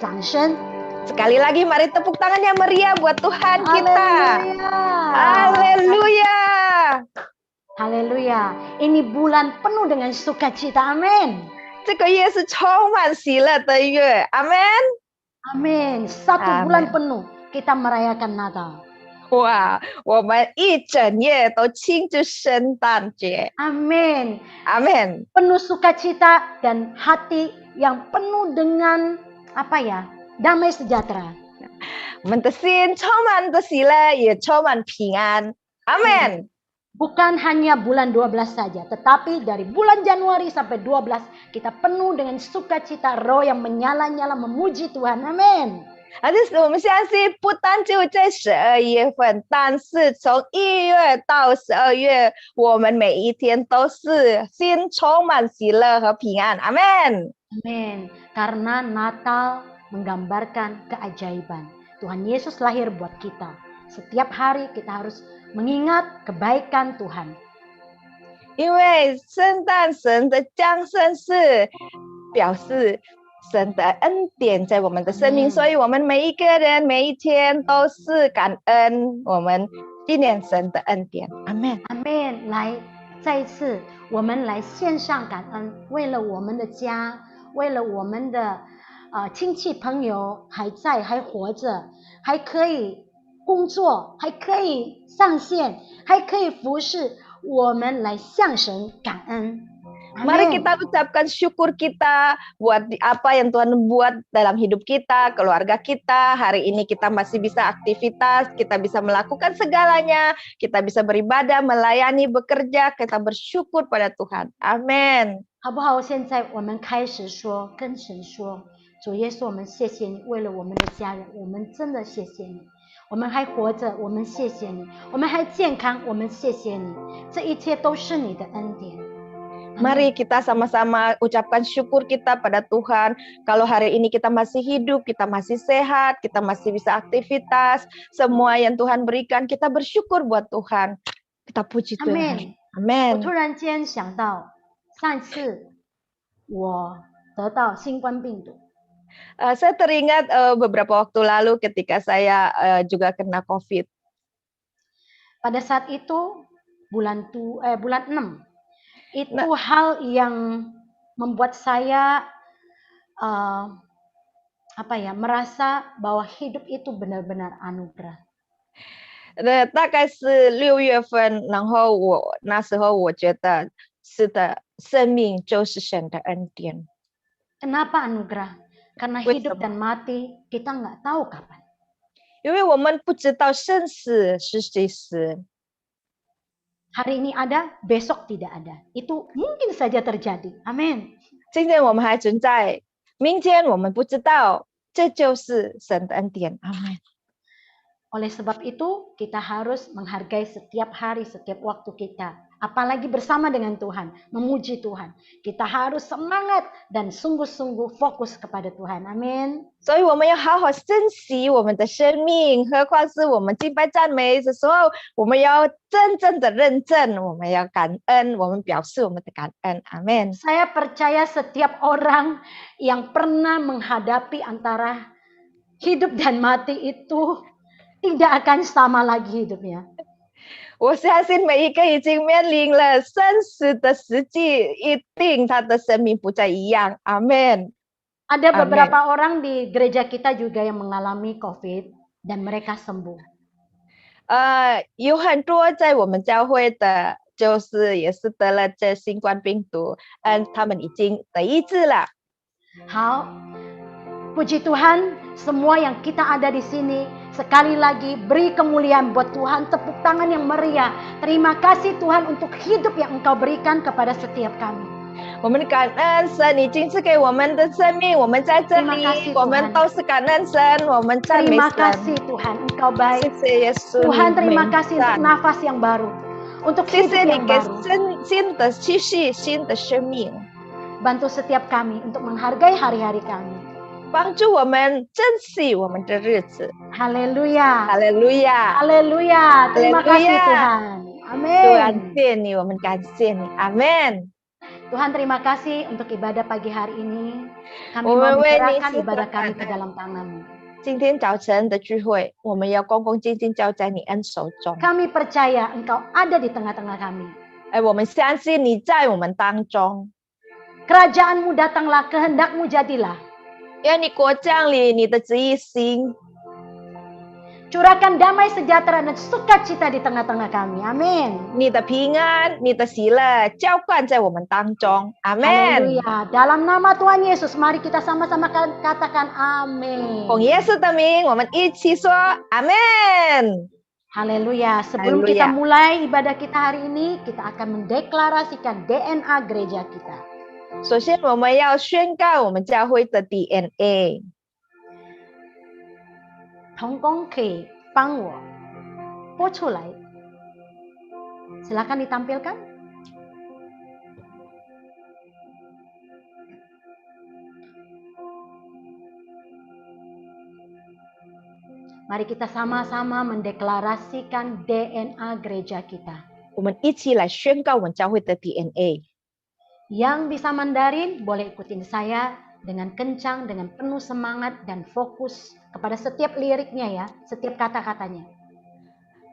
掌声。 Sekali lagi mari tepuk tangan yang meriah buat Tuhan kita. Haleluya. Haleluya. Haleluya. Ini bulan penuh dengan sukacita. Amin. 这个月是充满喜乐的月，阿门。 Amin. Satu Amin. bulan penuh kita merayakan Natal. 哇，我们一整夜都庆祝圣诞节， Amin. 阿门。 Penuh sukacita dan hati yang penuh dengan damai sejahtera. 我们的心充满着喜乐，也充满平安，阿门。 Bukan hanya bulan 12 saja, tetapi dari bulan Januari sampai 12 kita penuh dengan sukacita roh yang menyala-nyala memuji Tuhan. Amin. 而且我们相信，不单就在12月份，但是从1月到12月，我们每一天都是心充满喜乐和平安，阿门。 Amin. Karena Natal menggambarkan keajaiban. Tuhan Yesus lahir buat kita. Setiap hari kita harus mengingat kebaikan Tuhan. 因为圣诞神的降生是表示神的恩典在我们的生命，所以我们每一个人每一天都是感恩，我们纪念神的恩典。阿门。 Amin. 来，再一次，我们来献上感恩，为了我们的家，为了我们的亲戚朋友还在，还活着，还可以工作，还可以上线，还可以服侍，我们来向神感恩。 Mari kita ucapkan syukur kita buat apa yang Tuhan buat dalam hidup kita, keluarga kita. Hari ini kita masih bisa aktivitas, kita bisa melakukan segalanya, kita bisa beribadah, melayani, bekerja, kita bersyukur pada Tuhan. Amin. 好不好？现在我们开始说，跟神说，主耶稣，我们谢谢你，为了我们的家人，我们真的谢谢你。我们还活着，我们谢谢你；我们还健康，我们谢谢你。这一切都是你的恩典。 Mari kita sama-sama ucapkan syukur kita pada Tuhan. Kalau hari ini kita masih hidup, kita masih sehat, kita masih bisa aktivitas, semua yang Tuhan berikan, kita bersyukur buat Tuhan. Kita puji Tuhan. Amin. 我突然间想到，上一次我得到新冠病毒。 Saya teringat beberapa waktu lalu ketika saya juga kena COVID. Pada saat itu bulan 6 itu hal yang membuat saya merasa bahwa hidup itu benar-benar anugerah. 大概是6月份，然后那时候我觉得是的，生命就是神的恩典。 Kenapa anugerah? Karena hidup dan mati kita nggak tahu kapan. 因为我们不知道生死是几时。 Hari ini ada, besok tidak ada. Itu mungkin saja terjadi. Amin. 今天我们还存在，明天我们不知道，这就是神的恩典。阿门。 Oleh sebab itu, kita harus menghargai setiap hari, setiap waktu kita. Apalagi bersama dengan Tuhan, memuji Tuhan. Kita harus semangat dan sungguh-sungguh fokus kepada Tuhan. Amin. 所以我们要好好珍惜我们的生命，何况是我们敬拜赞美的时候，我们要真正的认证，我们要感恩，我们表示我们的感恩。阿门。 Saya percaya setiap orang yang pernah menghadapi antara hidup dan mati itu tidak akan sama lagi hidupnya. 我相信每一个已经面临了生死的时机，一定他的生命不再一样。阿门。 Ada beberapa orang di gereja kita juga yang mengalami COVID dan mereka sembuh. 有很多在我们教会的，就是也是得了这新冠病毒，他们已经得医治了。 好, puji Tuhan, semua yang kita ada di sini, sekali lagi beri kemuliaan buat Tuhan, tepuk tangan yang meriah. Terima kasih Tuhan untuk hidup yang Engkau berikan kepada setiap kami. 我们感恩神已经赐给我们的生命，我们在这里，我们都是感恩神，我们赞美神。 Terima kasih Tuhan, Engkau baik. 谢谢耶稣， Tuhan terima kasih untuk nafas yang baru, untuk 谢 hidup 谢你 yang 给 baru. 新的继续新的生命， Bantu setiap kami untuk menghargai hari-hari kami. 帮助我们珍惜我们的日子。 Haleluya. 哈利路亚， Haleluya. Terima kasih Haleluya. Tuhan. Amin. Tuhan 谢你，我们感谢你，阿门。Tuhan terima kasih untuk ibadah pagi hari ini. Kami 我 mau 们为你 menyerahkan 颂 ibadah 赞 kami 感 ke 恩。 dalam tangan-Mu. 今天早晨的聚会，我们要恭恭敬敬交在你恩手中。 Kami percaya Engkau ada di tengah-tengah kami. 我们相信你在我们当中， Kerajaan-Mu datanglah, kehendak-Mu jadilah. 愿你国降临，你的旨意行， Curahkan damai sejahtera dan sukacita di tengah-tengah kami. Amin. 你的平安，你的喜乐浇灌在我们当中。阿门。 Haleluya. Dalam nama Tuhan Yesus, mari kita sama-sama katakan amin. 奉耶稣的名，我们一起说阿门。 Haleluya. Sebelum Haleluya. kita mulai ibadah kita hari ini, kita akan mendeklarasikan DNA gereja kita. 首先，我们要宣告我们教会的 DNA。 童工可以帮我播出来。Silakan ditampilkan. Mari kita sama-sama mendeklarasikan DNA gereja kita. 我们一起来宣告我们教会的 DNA。 Yang bisa Mandarin boleh ikutin saya dengan kencang, dengan penuh semangat dan fokus kepada setiap liriknya ya, setiap kata-katanya.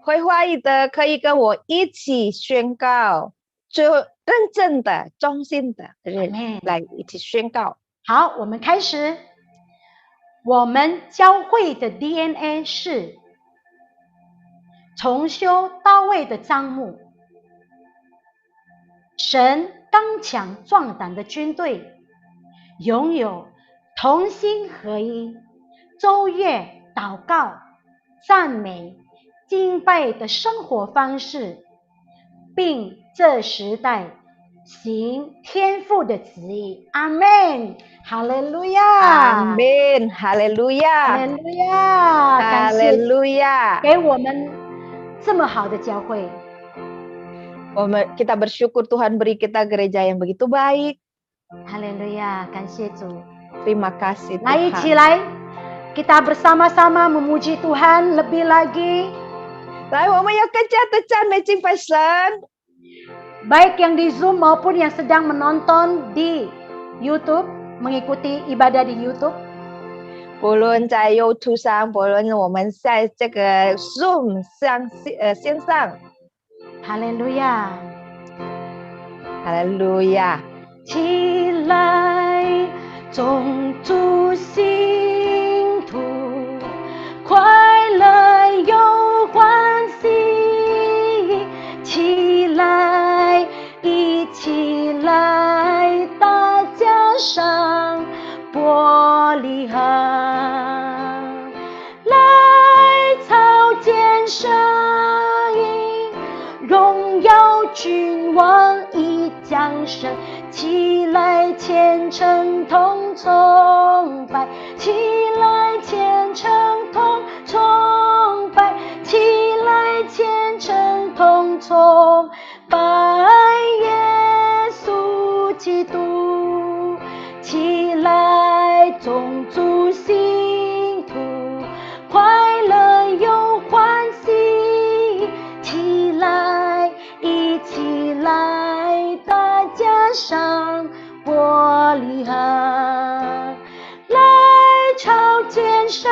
会华语的可以跟我一起宣告，就认真的、忠心的人 Amen. 来一起宣告。 好，我们开始。我们教会的 DNA 是从修到位的账目，神刚强壮胆的军队，拥有同心合一、周夜祷告、赞美、敬拜的生活方式，并这时代行天父的旨意。阿门，哈利路亚，阿门，哈利路亚，哈利路亚，感哈利谢路亚。给我们这么好的教会。 Kita bersyukur Tuhan beri kita gereja yang begitu baik. 哈利路亚，感谢主。 Terima kasih 来，一起 Tuhan. 来，kita bersama-sama memuji Tuhan lebih lagi. 来，我们要更加的赞美敬拜神。 Baik yang di Zoom maupun yang sedang menonton di YouTube, mengikuti ibadah di YouTube. 不论在 YouTube 上，不论我们在这个 Zoom 上线上， 哈利路亚， 哈利路亚。 起来，众主信徒，快乐又欢喜，起来，一起来，大家上玻璃河，来草间声音，荣耀君王已降生。 起来，虔诚同崇拜；起来，虔诚同崇拜；起来，虔诚同崇拜耶稣基督。起来，众主信徒，快乐又欢喜。起来，一起来，大家上玻璃河，来朝见声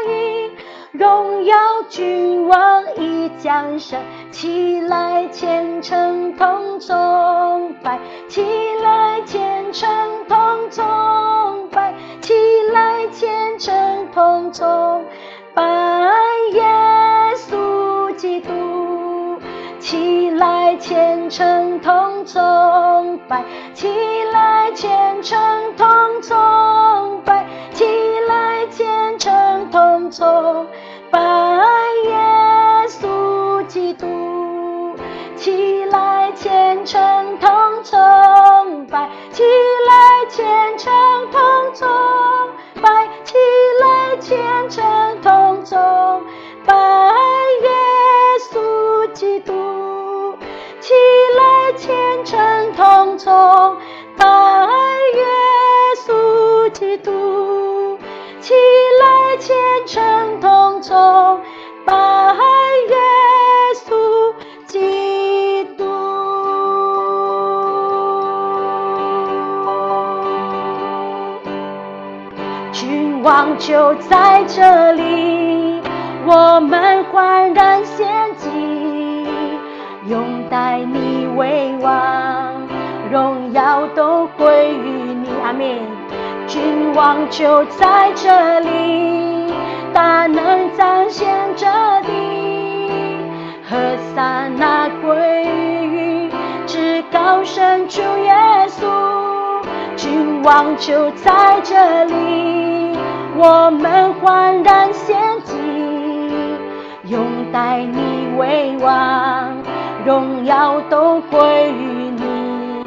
音，荣耀君王已降生。起来，虔诚同崇拜；起来，虔诚同崇拜；起来，虔诚同崇拜耶稣基督。起来，虔诚同崇拜；起来，虔诚同崇拜；起来，虔诚同崇拜耶稣基督。起来，虔诚同崇拜；起来，虔诚同崇拜；起来，虔诚同崇拜耶稣基督。起来，虔诚同崇拜耶稣基督。起来，虔诚同崇拜耶稣基督。王就在这里，我们焕然献祭，拥戴你为王，荣耀都归于你。阿们。君王就在这里，大能彰显着地，和撒那归于至高神主耶稣。君王就在这里，我们焕然献祭，拥戴你为王，荣耀都归于你。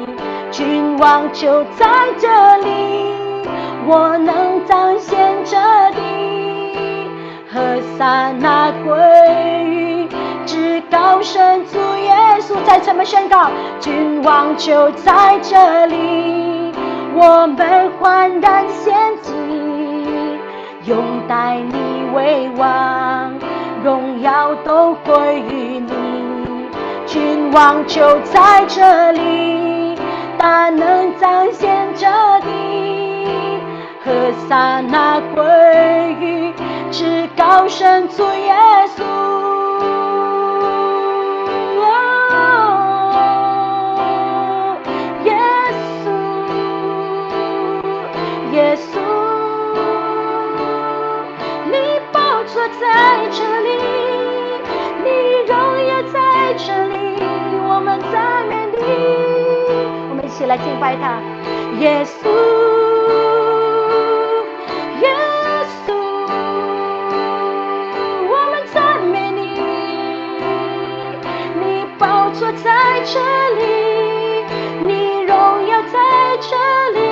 君王就在这里，我能彰显着地，和撒那归于至高神主耶稣。再怎么宣告，君王就在这里，我们焕然献祭，拥戴你为王，荣耀都归于你。君王就在这里，大能彰显着地，和撒那归于至高神主耶稣。耶稣，你宝座在这里，你荣耀在这里，我们赞美你。我们一起来敬拜他，耶稣，耶稣，我们赞美你。你宝座在这里，你荣耀在这里。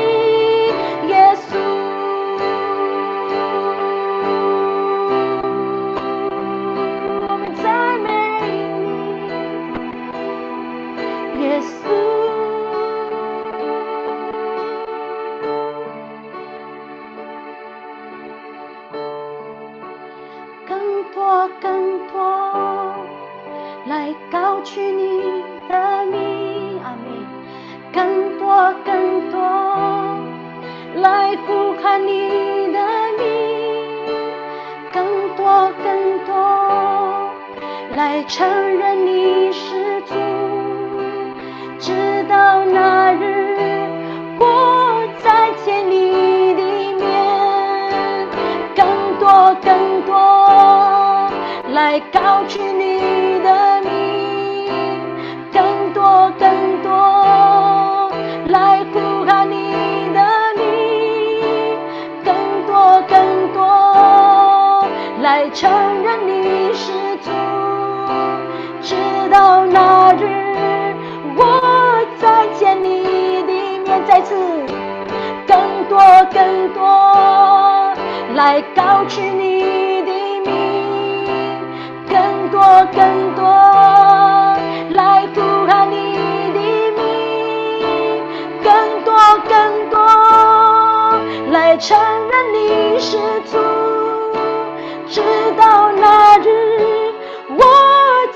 更多来高举你的名，阿们。更多来呼喊你的名，更多来承认你是主，直到那日我再见你里面。更多来高举你的名，更多来呼喊你的名，更多来承认你是主，直到那日我再见你的面。再次，更多来高举你的名，更多来呼喊你的名，更多来承认你是主，直到那日我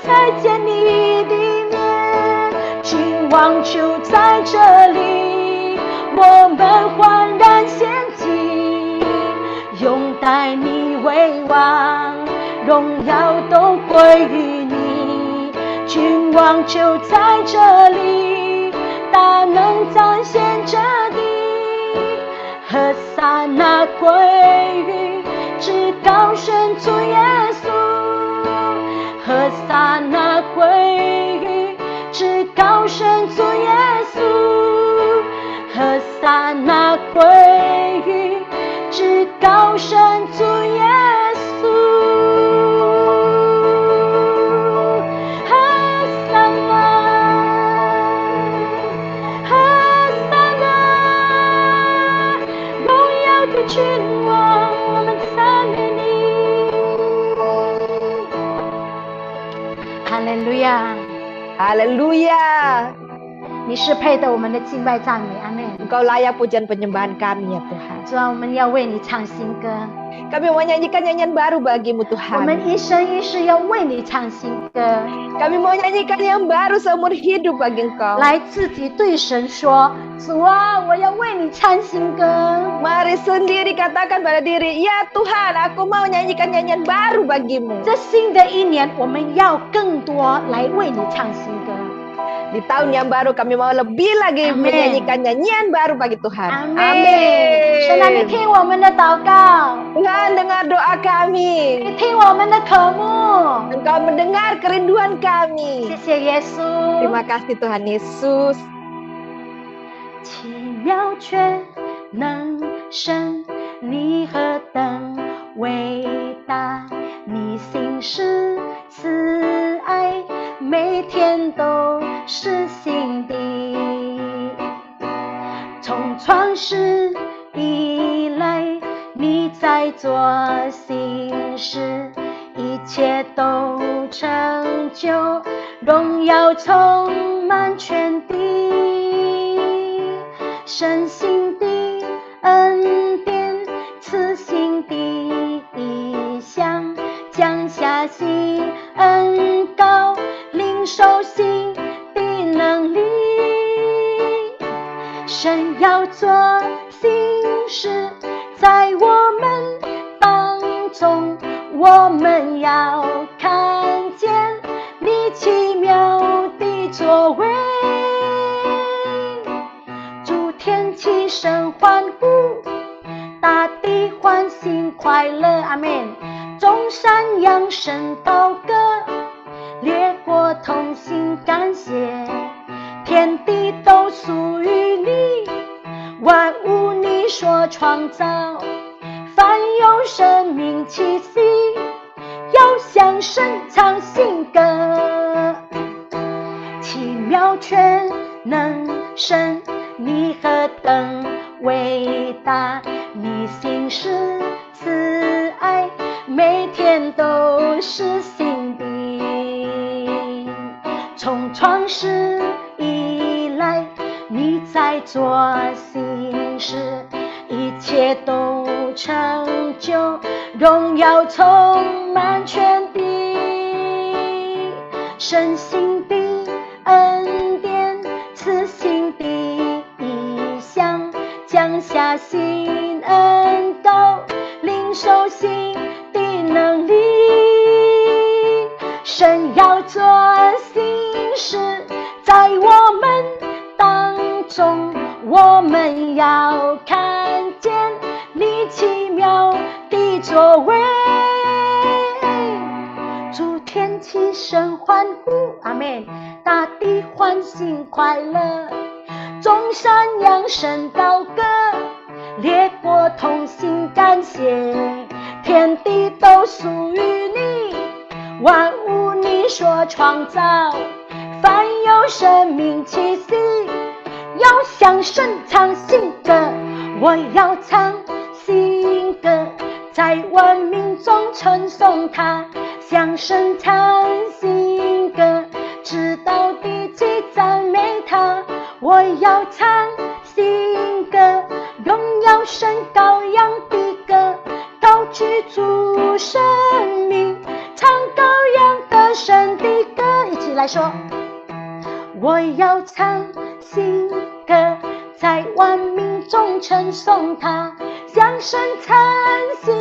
再见你的面。君王就在这里，我们焕然献祭，拥戴你为王，荣耀都归于你。君王就在这里，大能彰显着地，和撒那归于至高神主耶稣，和撒那归于至高神主耶稣，和撒那归于至高神主耶稣。君王，我们赞美你。哈利路亚，哈利路亚！你是配得我们的敬拜赞美，阿门。 Engkau layak pujian penyembahan kami ya Tuhan. 主啊，我们要为你唱新歌， Kami mau nyanyikan nyanyian baru bagimu 我 Tuhan. 们一生一世要为你唱新歌。 Kami mau nyanyikan yang baru seumur hidup bagi Engkau. 来，自己对神说：主啊，我要为你唱新歌。 Mari sendiri katakan pada diri, ya Tuhan, aku mau nyanyikan nyanyian baru bagimu. 这新的一年，我们要更多来为你唱新歌。 Di tahun yang baru kami mau lebih lagi Amin. menyanyikan nyanyian baru bagi Tuhan. 阿门。神啊，你 Amin. 听我们的祷告， Tuhan dengar doa 你 kami. 听我们的渴慕。 Engkau mendengar kerinduan 谢 kami. 谢耶稣。 Terima kasih Tuhan Yesus. 奇妙却能神，你何等伟大！你心是慈爱，每天都是新的。从创世以来，你在做新事，一切都成就，荣耀充满全地。神性的恩典，赐新的意象，降下新恩膏，领受新的能力。神要做新事，在我们当中，我们要看见你奇妙的作为。主天起身欢呼，大地欢欣快乐，阿门。众山扬声祷歌，列国同心感谢，天地都属于你，万物你所创造，凡有生命气息，要向神唱新歌。奇妙全能神，你何等伟大！你心是慈爱，每天都是新的。从创世以来，你在做新事，一切都成就，荣耀充满全地。神性的恩典，赐新的意象，降下新恩膏，领受新的能力。神要做新事，在我们当中，我们要看见你奇妙的作为。主天起身欢呼，阿们，大地欢欣快乐，众山扬声祷歌，列国同心感谢，天地都属于你，万物你所创造，凡有生命气息，要向神唱新歌。我要唱新歌，在万民中称颂他，向神唱新歌，直到地极赞美他。我要唱新歌，荣耀神羔羊的歌，高举主生命，唱羔羊的神的歌。一起来说，我要唱新歌，在万民中称颂他，向神唱新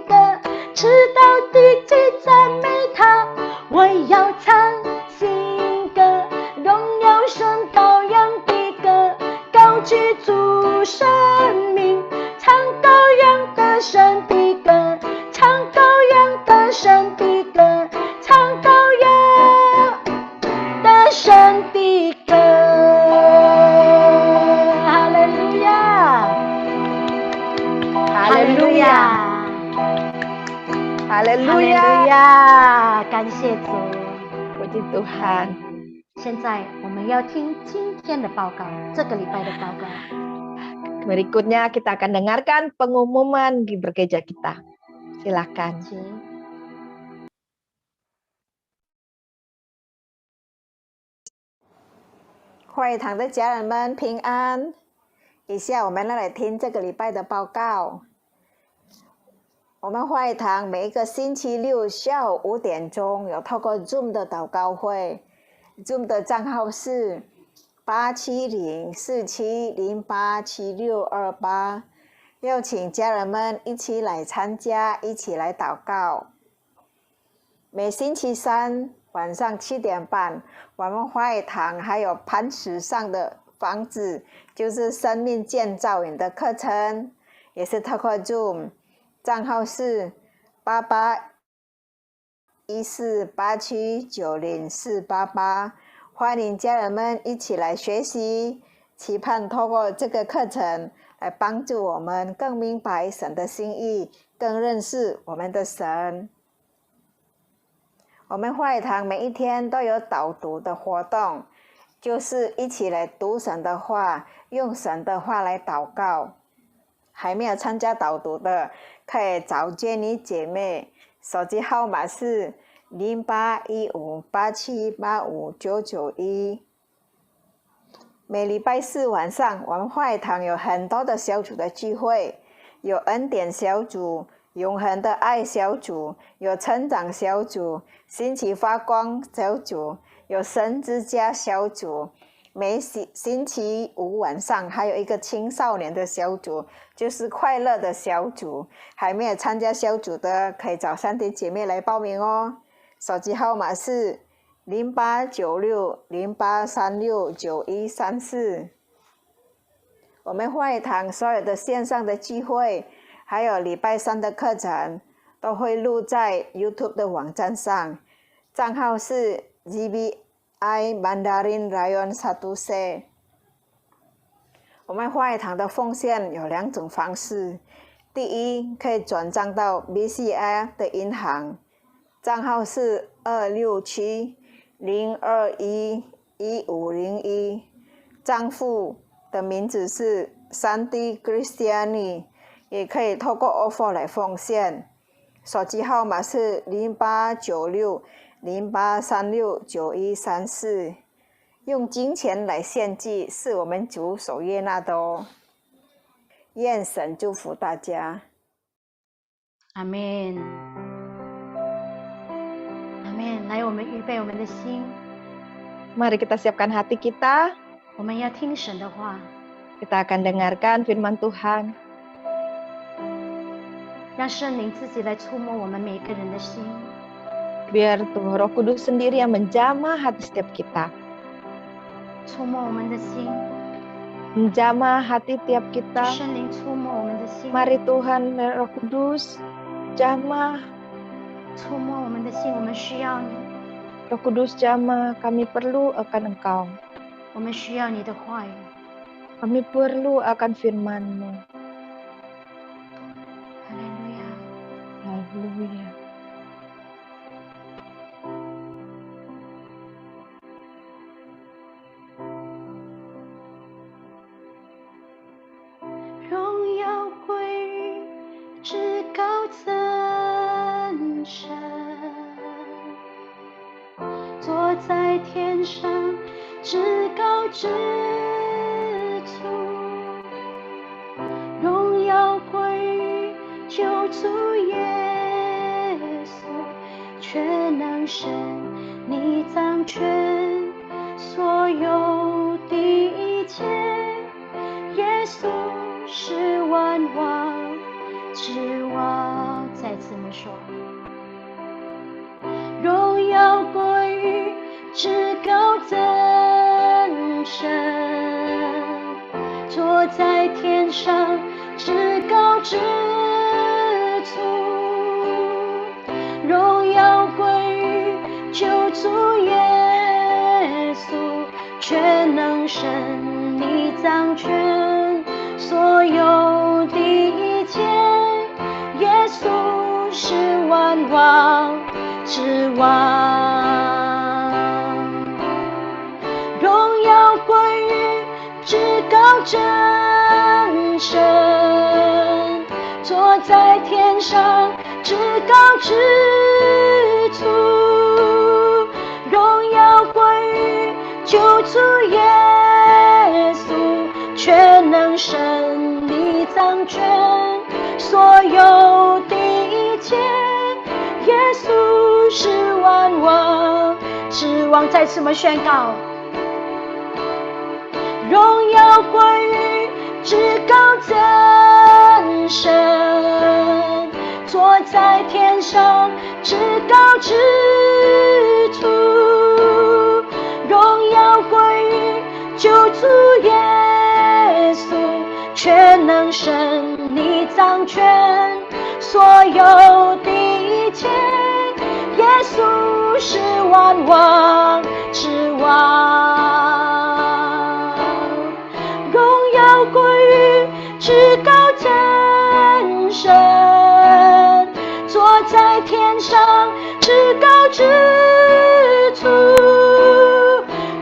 歌，直到地极赞美他。我要唱新歌，荣耀神羔羊的歌，高举主生命，唱羔羊的神的歌，唱羔羊的神的歌，唱羔羊的神的歌。哈利路亚，哈利路亚，哈利路哈利路亚，亚，感谢主。 puji Tuhan. 现在我们要听今天的报告，这个礼拜的报告。 Berikutnya kita akan dengarkan pengumuman di bergeja kita. Silakan. 请 Kami 会堂的家人们平安。以下我们来听这个礼拜的报告。我们会堂每一个星期六下午5点钟有透过 Zoom 的祷告会， Zoom 的账号是87047087628，邀请家人们一起来参加，一起来祷告。每星期三晚上7点半，我们会堂还有磐石上的房子，就是生命建造营的课程，也是透过 Zoom， 账号是881487904888，欢迎家人们一起来学习，期盼透过这个课程来帮助我们更明白神的心意，更认识我们的神。我们会堂每一天都有导读的活动，就是一起来读神的话，用神的话来祷告。还没有参加导读的，可以找Jenny姐妹，手机号码是081587859991。每礼拜四晚上，我们会堂有很多的小组的聚会，有恩典小组、永恒的爱小组，有成长小组、兴起发光小组，有神之家小组。每星期五晚上还有一个青少年的小组，就是快乐的小组。还没有参加小组的，可以找3弟姐妹来报名哦。手机号码是089608369134。我们会堂所有的线上的聚会，还有礼拜三的课程，都会录在 YouTube 的网站上，账号是 GBI Mandarin Rayon 1C。我们会堂的奉献有2种方式，第一，可以转账到 BCI 的银行，账号是26702111501，账户的名字是Santi Cristiani， 也可以透过 offer 来奉献，手机号码是089608369134。用金钱来献祭是我们主所悦纳的哦。愿神祝福大家。阿们，阿们。来，我们预备我们的心， Mari kita siapkan hati kita. 我们要听神的话。 Kita akan dengarkan firman Tuhan. 让圣灵自己来触摸我们每个人的心。 Biar Tuhan Roh Kudus sendiri yang menjamah hati setiap kita. 触摸我们的心， Menjamah hati tiap kita. 圣灵触摸我们的心， Mari Tuhan Roh Kudus jamah. 触摸我们的心，我们需要你， Roh Kudus jamah, kami perlu akan Engkau. 我们需要你的话语。 Kami perlu akan firman-Mu. 哈利路亚， Haleluya.再次我们说，荣耀归于至高真神，坐在天上至高之处，荣耀归于救主耶稣，全能神你掌权所有的一切，耶稣是万王之王，荣耀归于至高真神，坐在天上至高之处，荣耀归于救主耶掌权，所有的一切，耶稣是万王之王。再次我们宣告，荣耀归于至高真神，坐在天上至高之处，荣耀归于救主耶稣，全能神你掌权，所有的一切，耶稣是万王之王。荣耀归于至高真神，坐在天上至高之处，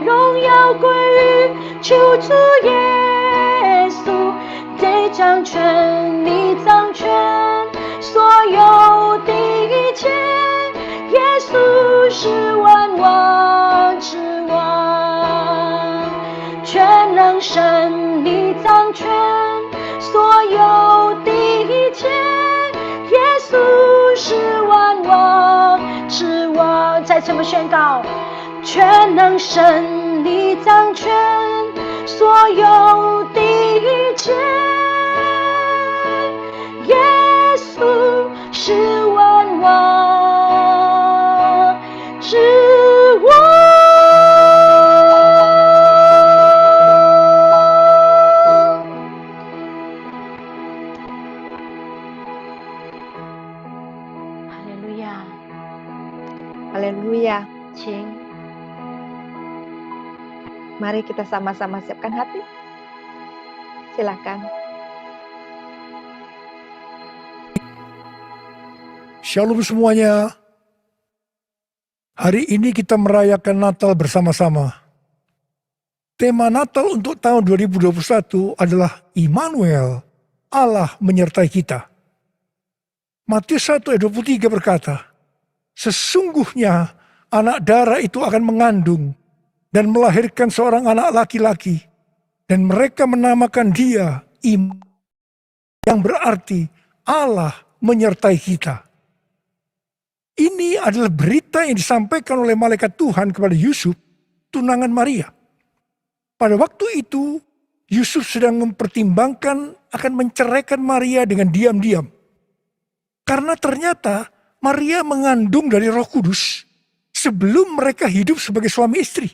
荣耀归于救主耶稣，你掌权，你掌权，所有的一切，耶稣是万王之王，全能神你掌权，所有的一切，耶稣是万王之王。再次我们宣告，全能神你掌权，所有的一切，耶稣是万王之王。哈利路亚， Haleluya. 请 Mari kita sama-sama siapkan hati. Silakan. Shalom semuanya. Hari ini kita merayakan Natal bersama-sama. Tema Natal untuk tahun 2021 adalah Immanuel, Allah menyertai kita. Matius 1 ayat 23 berkata, sesungguhnya anak darah itu akan mengandung dan melahirkan seorang anak laki-laki, dan mereka menamakan dia Immanuel, yang berarti Allah menyertai kita. Ini adalah berita yang disampaikan oleh malaikat Tuhan kepada Yusuf, tunangan Maria. Pada waktu itu, Yusuf sedang mempertimbangkan akan menceraikan Maria dengan diam-diam. Karena ternyata Maria mengandung dari Roh Kudus sebelum mereka hidup sebagai suami istri.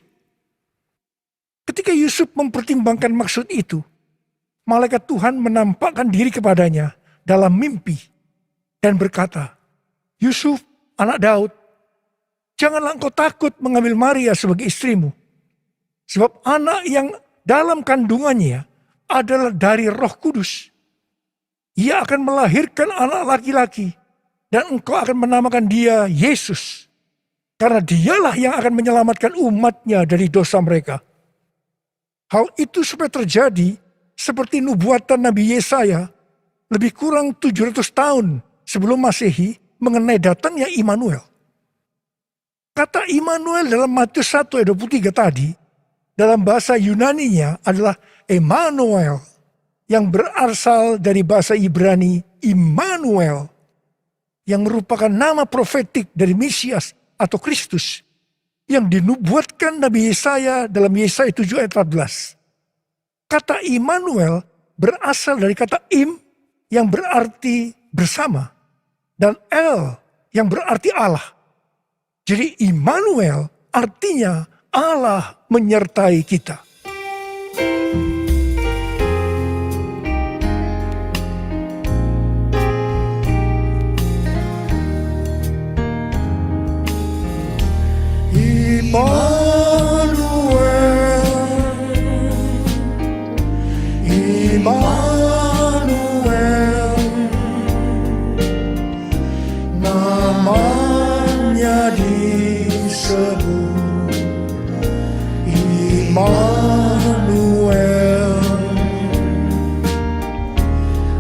Ketika Yusuf mempertimbangkan maksud itu, malaikat Tuhan menampakkan diri kepadanya dalam mimpi dan berkata, Yusuf, anak Daud, janganlah engkau takut mengambil Maria sebagai istrimu. Sebab anak yang dalam kandungannya adalah dari Roh Kudus. Ia akan melahirkan anak laki-laki dan engkau akan menamakan dia Yesus. Karena dialah yang akan menyelamatkan umatnya dari dosa mereka. Hal itu supaya terjadi seperti nubuatan Nabi Yesaya lebih kurang 700 tahun sebelum Masehi mengenai datangnya Immanuel. Kata Immanuel dalam Matius 1 ayat 23 tadi, dalam bahasa Yunaninya adalah Emmanuel, yang berasal dari bahasa Ibrani Immanuel, yang merupakan nama profetik dari Mesias atau Kristus, yang dinubuatkan Nabi Yesaya dalam Yesaya 7 ayat 14. Kata Immanuel berasal dari kata Im yang berarti bersama dan El yang berarti Allah. Jadi Immanuel artinya Allah menyertai kita. Immanuel, namanya disebut Immanuel,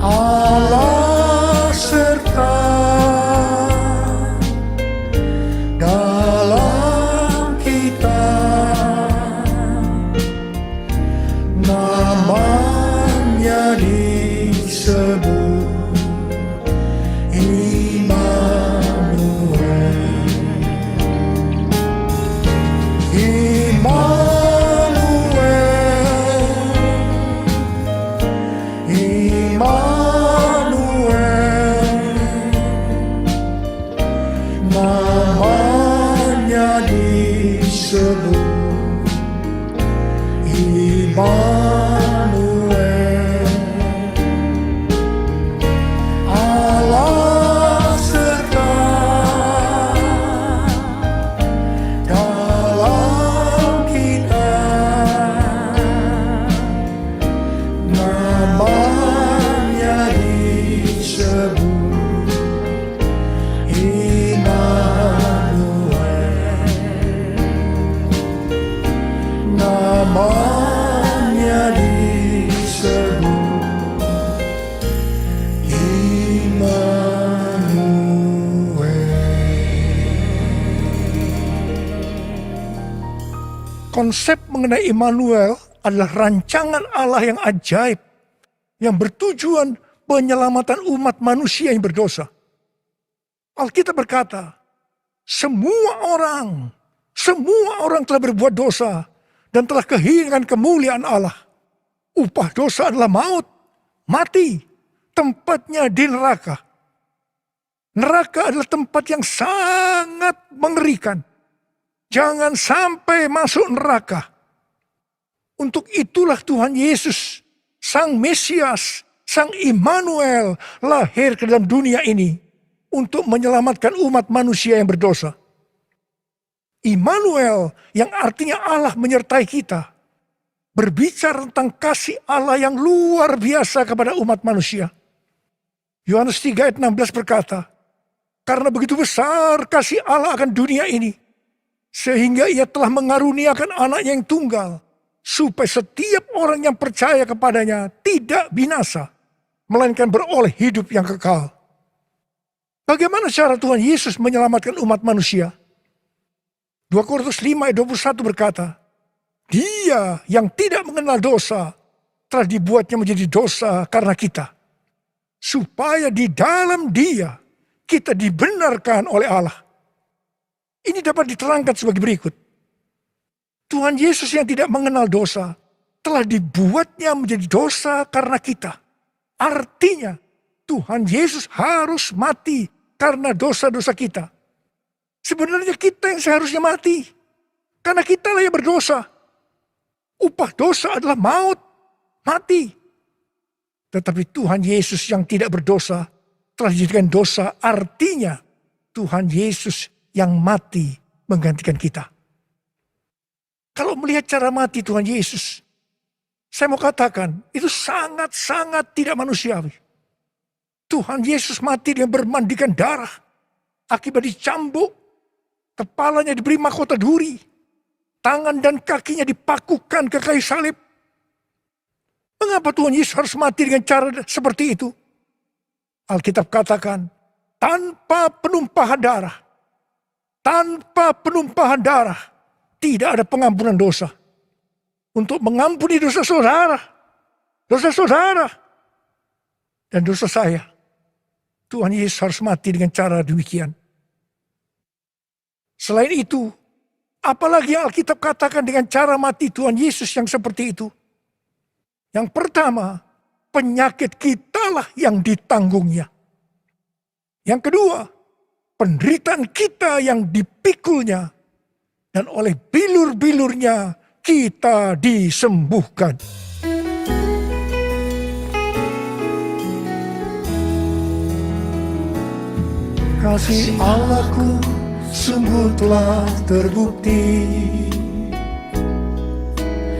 Allah serta dalam kita. namanya disebut Immanuel, Allah serta dalam kita, namanya disebut namanya disebut Immanuel. Konsep mengenai Immanuel adalah rancangan Allah yang ajaib yang bertujuan penyelamatan umat manusia yang berdosa. Alkitab berkata, semua orang telah berbuat dosa dan telah kehilangan kemuliaan Allah. Upah dosa adalah maut, mati, tempatnya di neraka. Neraka adalah tempat yang sangat mengerikan. Jangan sampai masuk neraka. Untuk itulah Tuhan Yesus, Sang Mesias, Sang Immanuel lahir ke dalam dunia ini untuk menyelamatkan umat manusia yang berdosa. Immanuel yang artinya Allah menyertai kita, berbicara tentang kasih Allah yang luar biasa kepada umat manusia. Yohanes 3 ayat 16 berkata, karena begitu besar kasih Allah akan dunia ini, sehingga ia telah mengaruniakan anaknya yang tunggal, supaya setiap orang yang percaya kepadanya tidak binasa, melainkan beroleh hidup yang kekal. Bagaimana cara Tuhan Yesus menyelamatkan umat manusia? 2 Korintus 5 ayat 21 berkata, Dia yang tidak mengenal dosa telah dibuatnya menjadi dosa karena kita, supaya di dalam Dia kita dibenarkan oleh Allah. Ini dapat diterangkan sebagai berikut. Tuhan Yesus yang tidak mengenal dosa telah dibuatnya menjadi dosa karena kita. Artinya Tuhan Yesus harus mati karena dosa-dosa kita. Sebenarnya kita yang seharusnya mati. Karena kita lah yang berdosa. Upah dosa adalah maut, mati. Tetapi Tuhan Yesus yang tidak berdosa telah dijadikan dosa. Artinya Tuhan Yesus yang mati menggantikan kita. Kalau melihat cara mati Tuhan Yesus, saya mau katakan itu sangat-sangat tidak manusiawi. Tuhan Yesus mati dengan bermandikan darah. Akibat dicambuk, kepalanya diberi mahkota duri, tangan dan kakinya dipakukan ke kayu salib. Mengapa Tuhan Yesus harus mati dengan cara seperti itu? Alkitab katakan, tanpa penumpahan darah, tidak ada pengampunan dosa. Untuk mengampuni dosa saudara, dan dosa saya, Tuhan Yesus harus mati dengan cara demikian. Selain itu, apalagi yang Alkitab katakan dengan cara mati Tuhan Yesus yang seperti itu? Yang pertama, penyakit kitalah yang ditanggungnya. Yang kedua, penderitaan kita yang dipikulnya. Dan oleh bilur-bilurnya kita disembuhkan. Kasih Allahku sungguh telah terbukti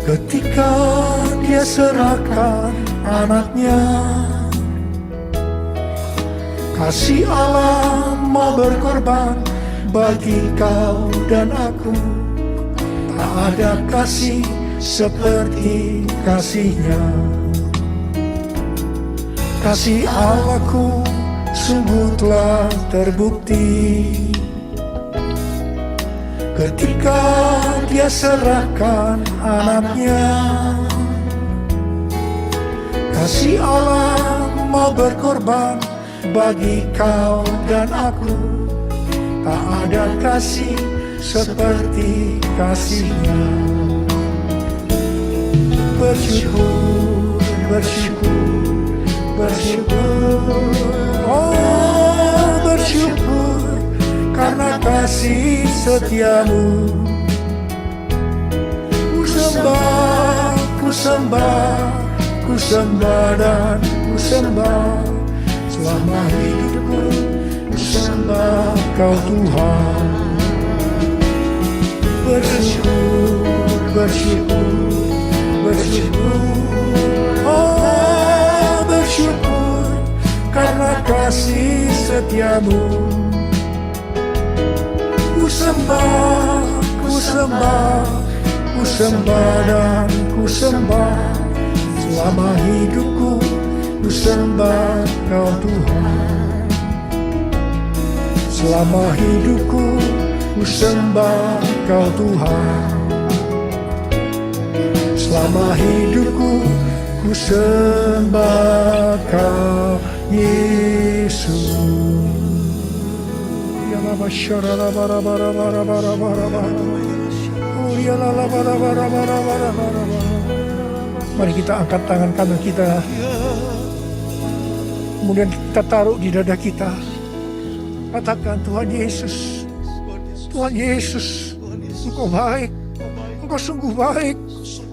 ketika Dia serahkan anaknya. Kasih Allah mau berkorban bagi kau dan aku. Tak ada kasih seperti kasih-Nya. Kasih Allahku sungguh telah terbukti ketika Dia serahkan anaknya. Kasih Allah mau berkorban bagi kau dan aku. Tak ada kasih seperti kasih-Nya. Bersyukur, bersyukur, bersyukur. Oh, bersyukur karena kasih setiamu. Ku sembah, ku sembah, ku sembah dan ku sembah. Selama hidupku ku sembah Kau Tuhan. Bersyukur, bersyukur, bersyukur. Oh, bersyukur karena kasih setiamu. Ku sembah, ku sembah, ku sembah dan ku sembah. Selama hidupku ku sembah Kau Tuhan. Selama hidupku ku sembah Kau Tuhan. Selama hidupku ku sembah Kau Yesus. Ya la bashara la bara bara bara bara bara bara. Oh ya la bara bara bara bara bara. Mari kita angkat tangan kanan kita. Kemudian kita taruh di dada kita. Katakan, Tuhan Yesus, Tuhan Yesus, Engkau baik, Engkau sungguh baik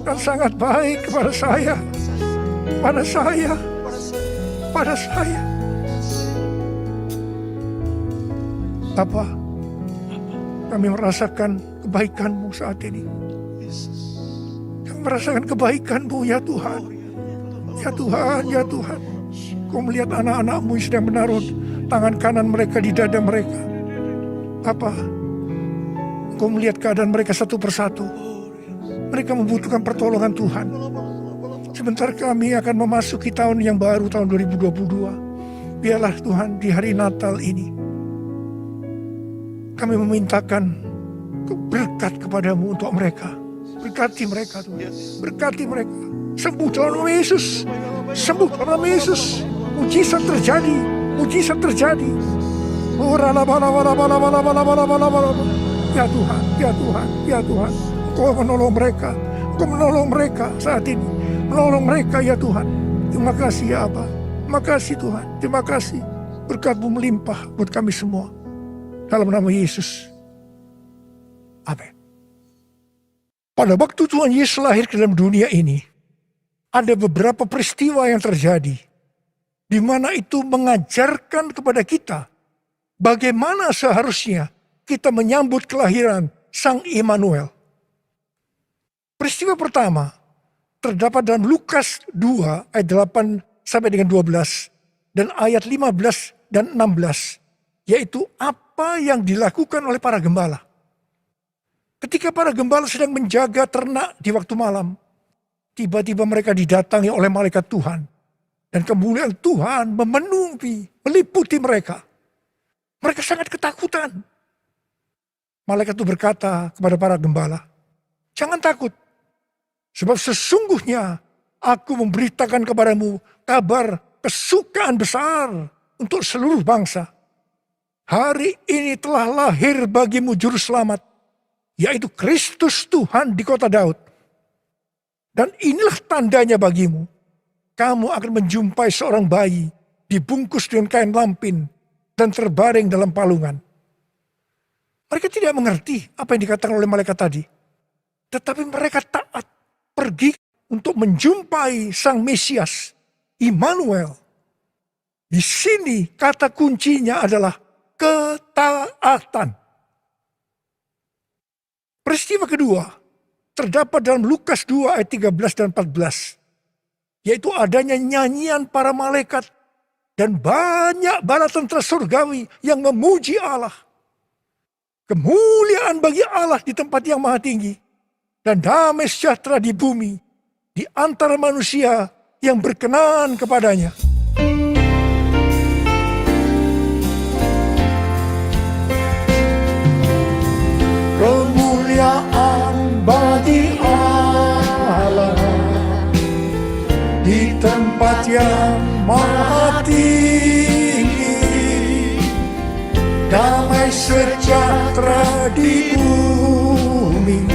dan sangat baik kepada saya, pada saya, pada saya. Bapa, kami merasakan kebaikan-Mu saat ini. Kami merasakan kebaikan-Mu ya Tuhan. Ya Tuhan, ya Tuhan. Kau melihat anak-anak-Mu yang sedang menaruh tangan kanan mereka di dada mereka. Bapa, Kau melihat keadaan mereka satu persatu. Mereka membutuhkan pertolongan Tuhan. Sebentar kami akan memasuki tahun yang baru, tahun 2022. Biarlah Tuhan di hari Natal ini kami memintakan berkat kepadamu untuk mereka. Berkati mereka Tuhan. Berkati mereka. Sembuh dalam nama Yesus. Sembuh dalam nama Yesus. Mujizat terjadi. Mujizat terjadi. Ya Tuhan, ya Tuhan, ya Tuhan. Kau menolong mereka. Kau menolong mereka saat ini. Menolong mereka ya Tuhan. Terima kasih ya Abba. Terima kasih Tuhan. Terima kasih. Berkat-Mu melimpah buat kami semua. Dalam nama Yesus. Amin. Pada waktu Tuhan Yesus lahir ke dalam dunia ini, ada beberapa peristiwa yang terjadi, di mana itu mengajarkan kepada kita bagaimana seharusnya kita menyambut kelahiran Sang Immanuel. Peristiwa pertama terdapat dalam Lukas 2 ayat 8 sampai dengan 12 dan ayat 15 dan 16, yaitu apa yang dilakukan oleh para gembala. Ketika para gembala sedang menjaga ternak di waktu malam, tiba-tiba mereka didatangi oleh malaikat Tuhan. Dan kemuliaan Tuhan memenuhi, meliputi mereka. Mereka sangat ketakutan. Malaikat itu berkata kepada para gembala, jangan takut. Sebab sesungguhnya aku memberitakan kepadamu kabar kesukaan besar untuk seluruh bangsa. Hari ini telah lahir bagimu juru selamat, yaitu Kristus Tuhan di kota Daud. Dan inilah tandanya bagimu. Kamu akan menjumpai seorang bayi dibungkus dengan kain lampin dan terbaring dalam palungan. Mereka tidak mengerti apa yang dikatakan oleh malaikat tadi. Tetapi mereka taat pergi untuk menjumpai Sang Mesias, Immanuel. Di sini kata kuncinya adalah ketaatan. Peristiwa kedua terdapat dalam Lukas 2 ayat 13 dan 14. Yaitu adanya nyanyian para malaikat dan banyak bala tentara surgawi yang memuji Allah. Kemuliaan bagi Allah di tempat yang maha tinggi. Dan damai sejahtera di bumi di antara manusia yang berkenan kepadanya. Kemuliaan bagi Allah di tempat yang maha tinggi, damai sejahtera di bumi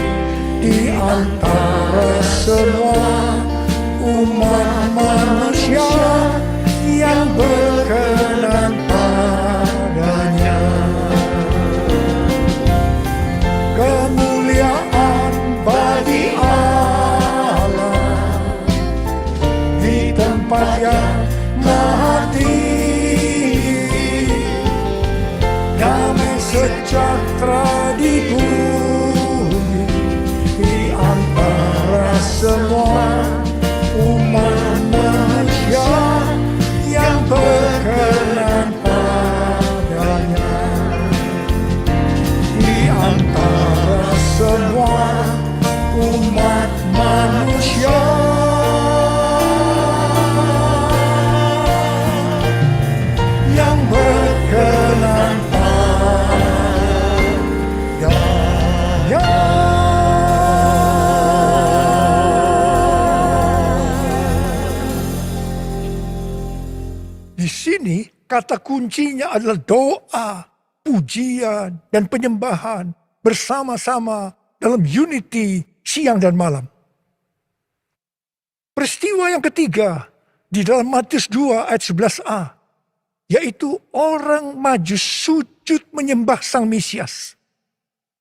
di antara semua umat manusia yang berkenan padanya. damai sejahtera di bumi, di antara semua umat manusia yang berkenan padanya. Di antara semua umat manusia yang berkenan padanya. Di sini kata kuncinya adalah doa, pujian, dan penyembahan bersama-sama dalam unity siang dan malam. Peristiwa yang ketiga di dalam Matius 2 ayat 11a, yaitu orang Majus sujud menyembah Sang Mesias.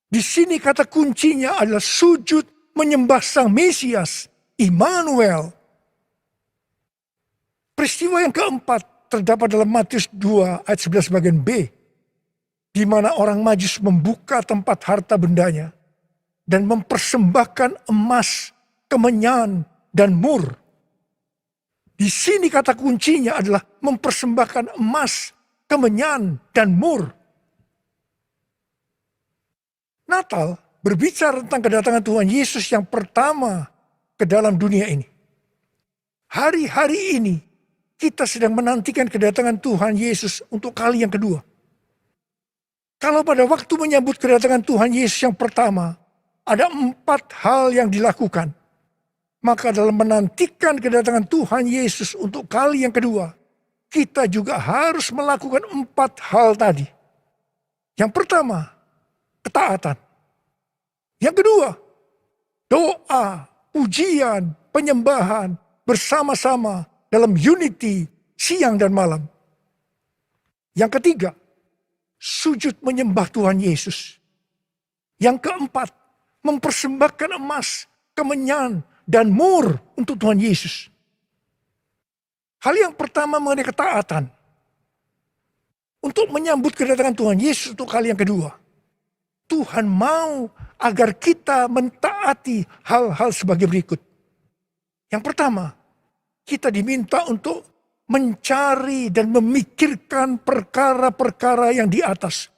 Di sini kata kuncinya adalah sujud menyembah Sang Mesias, Immanuel. Peristiwa yang keempat terdapat dalam Matius 2 ayat 11 bagian B, di mana orang Majus membuka tempat harta bendanya dan mempersembahkan emas, kemenyan, dan mur. Di sini kata kuncinya adalah mempersembahkan emas, kemenyan, dan mur. Natal berbicara tentang kedatangan Tuhan Yesus yang pertama ke dalam dunia ini. Hari-hari ini kita sedang menantikan kedatangan Tuhan Yesus untuk kali yang kedua. Kalau pada waktu menyambut kedatangan Tuhan Yesus yang pertama, ada 4 hal yang dilakukan. Maka dalam menantikan kedatangan Tuhan Yesus untuk kali yang kedua, kita juga harus melakukan 4 hal tadi. Yang pertama, ketaatan. Yang kedua, doa, pujian, penyembahan bersama-sama dalam unity siang dan malam. Yang ketiga, sujud menyembah Tuhan Yesus. Yang keempat, mempersembahkan emas, kemenyan, dan mur untuk Tuhan Yesus. Hal yang pertama mengenai ketaatan. Untuk menyambut kedatangan Tuhan Yesus untuk kali yang kedua. Tuhan mau agar kita mentaati hal-hal sebagai berikut. Yang pertama, kita diminta untuk mencari dan memikirkan perkara-perkara yang di atas.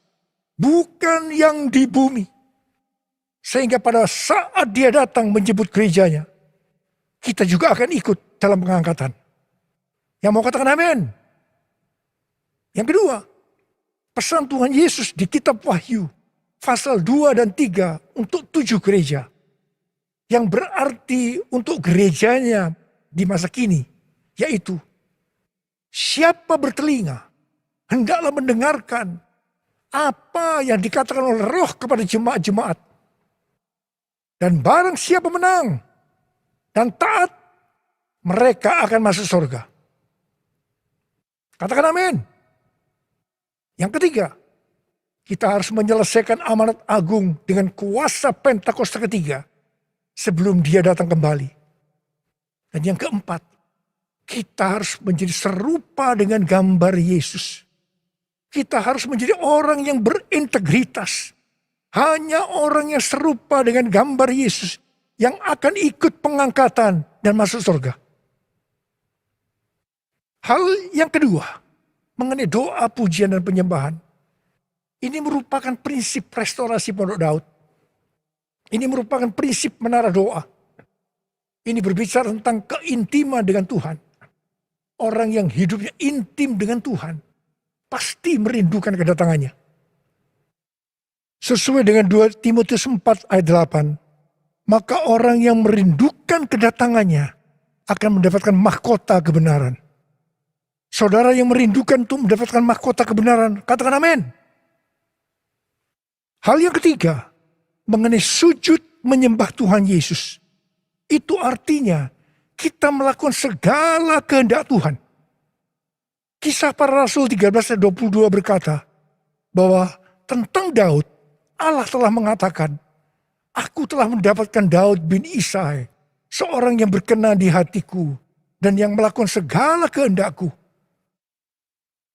Bukan yang di bumi. Sehingga pada saat dia datang menjemput gerejanya, kita juga akan ikut dalam pengangkatan. Yang mau katakan amin? Yang kedua, pesan Tuhan Yesus di kitab Wahyu, pasal 2 dan 3 untuk 7 gereja. Yang berarti untuk gerejanya di masa kini, yaitu siapa bertelinga hendaklah mendengarkan apa yang dikatakan oleh Roh kepada jemaat-jemaat. Dan barang siapa menang dan taat, mereka akan masuk surga. Katakan amin. Yang ketiga, kita harus menyelesaikan amanat agung dengan kuasa Pentakosta ketiga sebelum dia datang kembali. Dan yang keempat, kita harus menjadi serupa dengan gambar Yesus. Kita harus menjadi orang yang berintegritas. Hanya orang yang serupa dengan gambar Yesus yang akan ikut pengangkatan dan masuk surga. Hal yang kedua, mengenai doa, pujian, dan penyembahan. Ini merupakan prinsip restorasi Pondok Daud. Ini merupakan prinsip menara doa. Ini berbicara tentang keintiman dengan Tuhan. Orang yang hidupnya intim dengan Tuhan pasti merindukan kedatangannya. Sesuai dengan 2 Timotius 4 ayat 8, maka orang yang merindukan kedatangannya akan mendapatkan mahkota kebenaran. Saudara yang merindukan untuk mendapatkan mahkota kebenaran, katakan amin. Hal yang ketiga, mengenai sujud menyembah Tuhan Yesus. Itu artinya kita melakukan segala kehendak Tuhan. Kisah Para Rasul 13 ayat 22 berkata bahwa tentang Daud, Allah telah mengatakan, aku telah mendapatkan Daud bin Isai, seorang yang berkenan di hatiku dan yang melakukan segala kehendakku.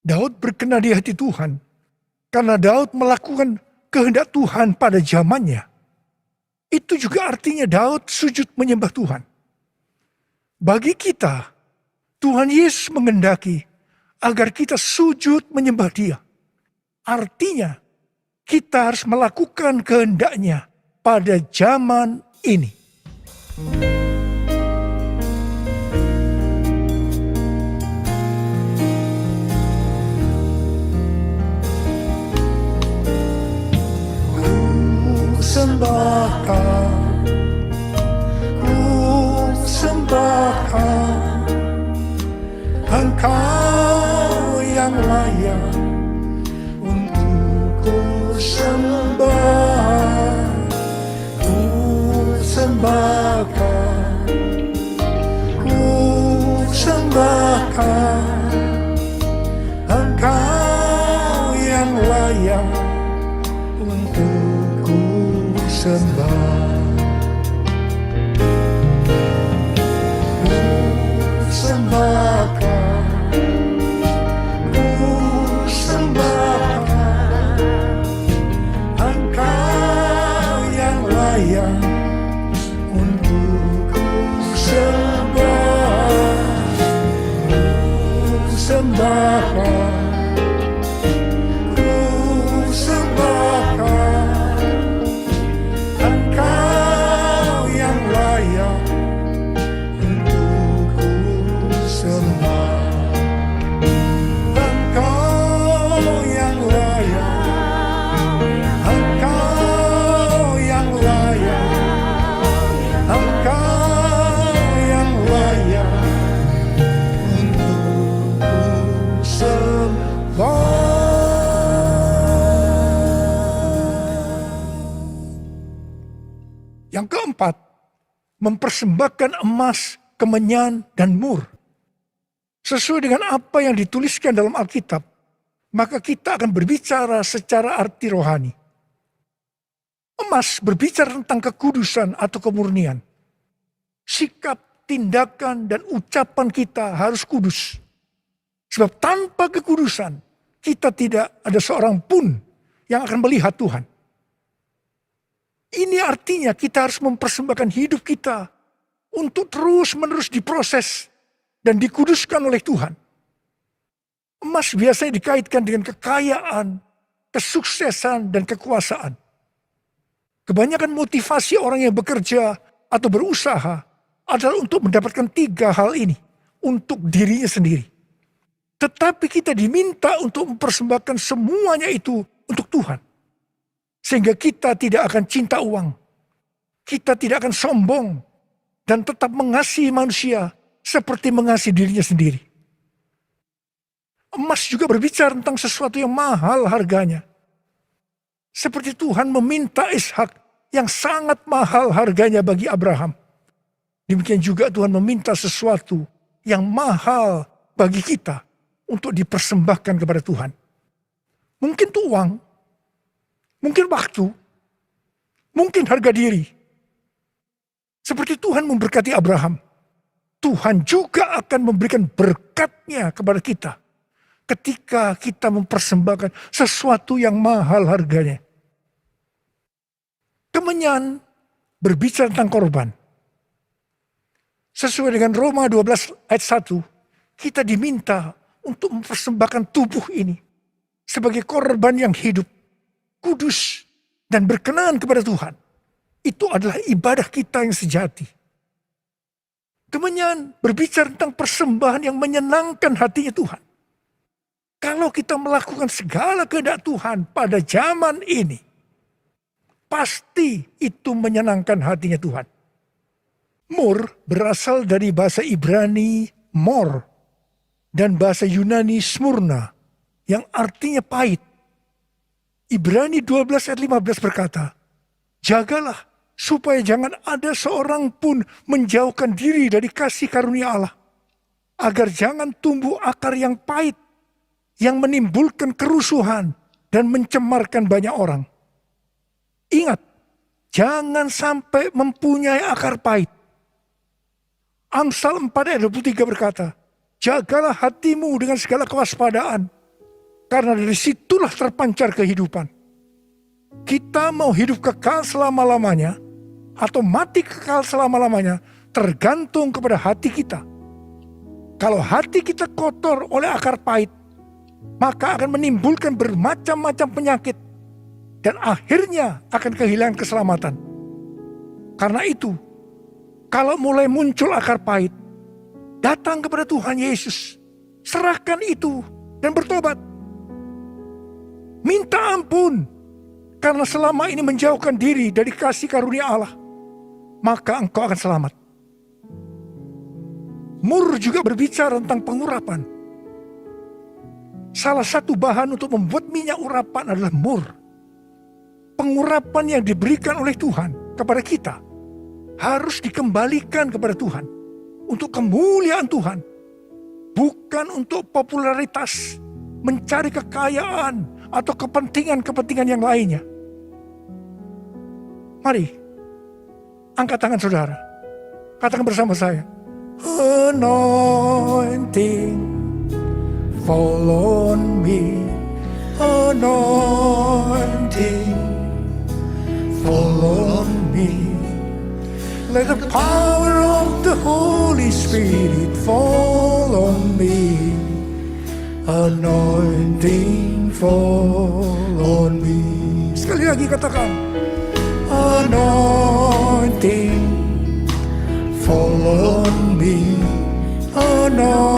Daud berkenan di hati Tuhan karena Daud melakukan kehendak Tuhan pada zamannya, itu juga artinya Daud sujud menyembah Tuhan. Bagi kita, Tuhan Yesus mengendaki agar kita sujud menyembah Dia. Artinya, kita harus melakukan kehendaknya pada zaman ini. Ku sembahkan Engkau yang layak untuk ku sembah. Ku sembahkan Engkau yang layak untuk ku sembah. Engkau yang layak untuk ku sembah. Ku sembahkan Engkau yang layak untuk ku sembah. Engkau yang layak, Engkau yang layak, Engkau yang layak untuk ku sembah. Yang keempat, mempersembahkan emas, kemenyan, dan mur. Sesuai dengan apa yang dituliskan dalam Alkitab, maka kita akan berbicara secara arti rohani. Emas berbicara tentang kekudusan atau kemurnian. Sikap, tindakan, dan ucapan kita harus kudus. Sebab tanpa kekudusan, kita tidak ada seorang pun yang akan melihat Tuhan. Ini artinya kita harus mempersembahkan hidup kita untuk terus-menerus diproses dan dikuduskan oleh Tuhan. Emas biasanya dikaitkan dengan kekayaan, kesuksesan, dan kekuasaan. Kebanyakan motivasi orang yang bekerja atau berusaha adalah untuk mendapatkan 3 hal ini untuk dirinya sendiri. Tetapi kita diminta untuk mempersembahkan semuanya itu untuk Tuhan. Sehingga kita tidak akan cinta uang. Kita tidak akan sombong. Dan tetap mengasihi manusia seperti mengasihi dirinya sendiri. Emas juga berbicara tentang sesuatu yang mahal harganya. Seperti Tuhan meminta Ishak yang sangat mahal harganya bagi Abraham. Demikian juga Tuhan meminta sesuatu yang mahal bagi kita untuk dipersembahkan kepada Tuhan. Mungkin itu uang, mungkin waktu, mungkin harga diri. Seperti Tuhan memberkati Abraham, Tuhan juga akan memberikan berkat-Nya kepada kita ketika kita mempersembahkan sesuatu yang mahal harganya. Kemenyan berbicara tentang korban. Sesuai dengan Roma 12 ayat 1, kita diminta untuk mempersembahkan tubuh ini sebagai korban yang hidup, kudus, dan berkenan kepada Tuhan. Itu adalah ibadah kita yang sejati. Kemenyan berbicara tentang persembahan yang menyenangkan hatinya Tuhan. Kalau kita melakukan segala kehendak Tuhan pada zaman ini, pasti itu menyenangkan hatinya Tuhan. Mur berasal dari bahasa Ibrani mor dan bahasa Yunani smurna yang artinya pahit. Ibrani 12 ayat 15 berkata, jagalah supaya jangan ada seorang pun menjauhkan diri dari kasih karunia Allah, agar jangan tumbuh akar yang pahit, yang menimbulkan kerusuhan dan mencemarkan banyak orang. Ingat, jangan sampai mempunyai akar pahit. Amsal 4 ayat 23 berkata, jagalah hatimu dengan segala kewaspadaan, Karena dari situlah terpancar kehidupan. Kita mau hidup kekal selama-lamanya atau mati kekal selama-lamanya tergantung kepada hati kita. Kalau hati kita kotor oleh akar pahit, maka akan menimbulkan bermacam-macam penyakit dan akhirnya akan kehilangan keselamatan. Karena itu, kalau mulai muncul akar pahit, datang kepada Tuhan Yesus, serahkan itu dan bertobat. Minta ampun, karena selama ini menjauhkan diri dari kasih karunia Allah, maka engkau akan selamat. Mur juga berbicara tentang pengurapan. Salah satu bahan untuk membuat minyak urapan adalah mur. Pengurapan yang diberikan oleh Tuhan kepada kita harus dikembalikan kepada Tuhan untuk kemuliaan Tuhan, bukan untuk popularitas, mencari kekayaan atau kepentingan-kepentingan yang lainnya. Mari, angkat tangan saudara, katakan bersama saya, anointing fall on me, anointing fall on me. Let the power of the Holy Spirit fall on me, anointing fall on me. Sekali lagi katakan, anointing fall on me, anointing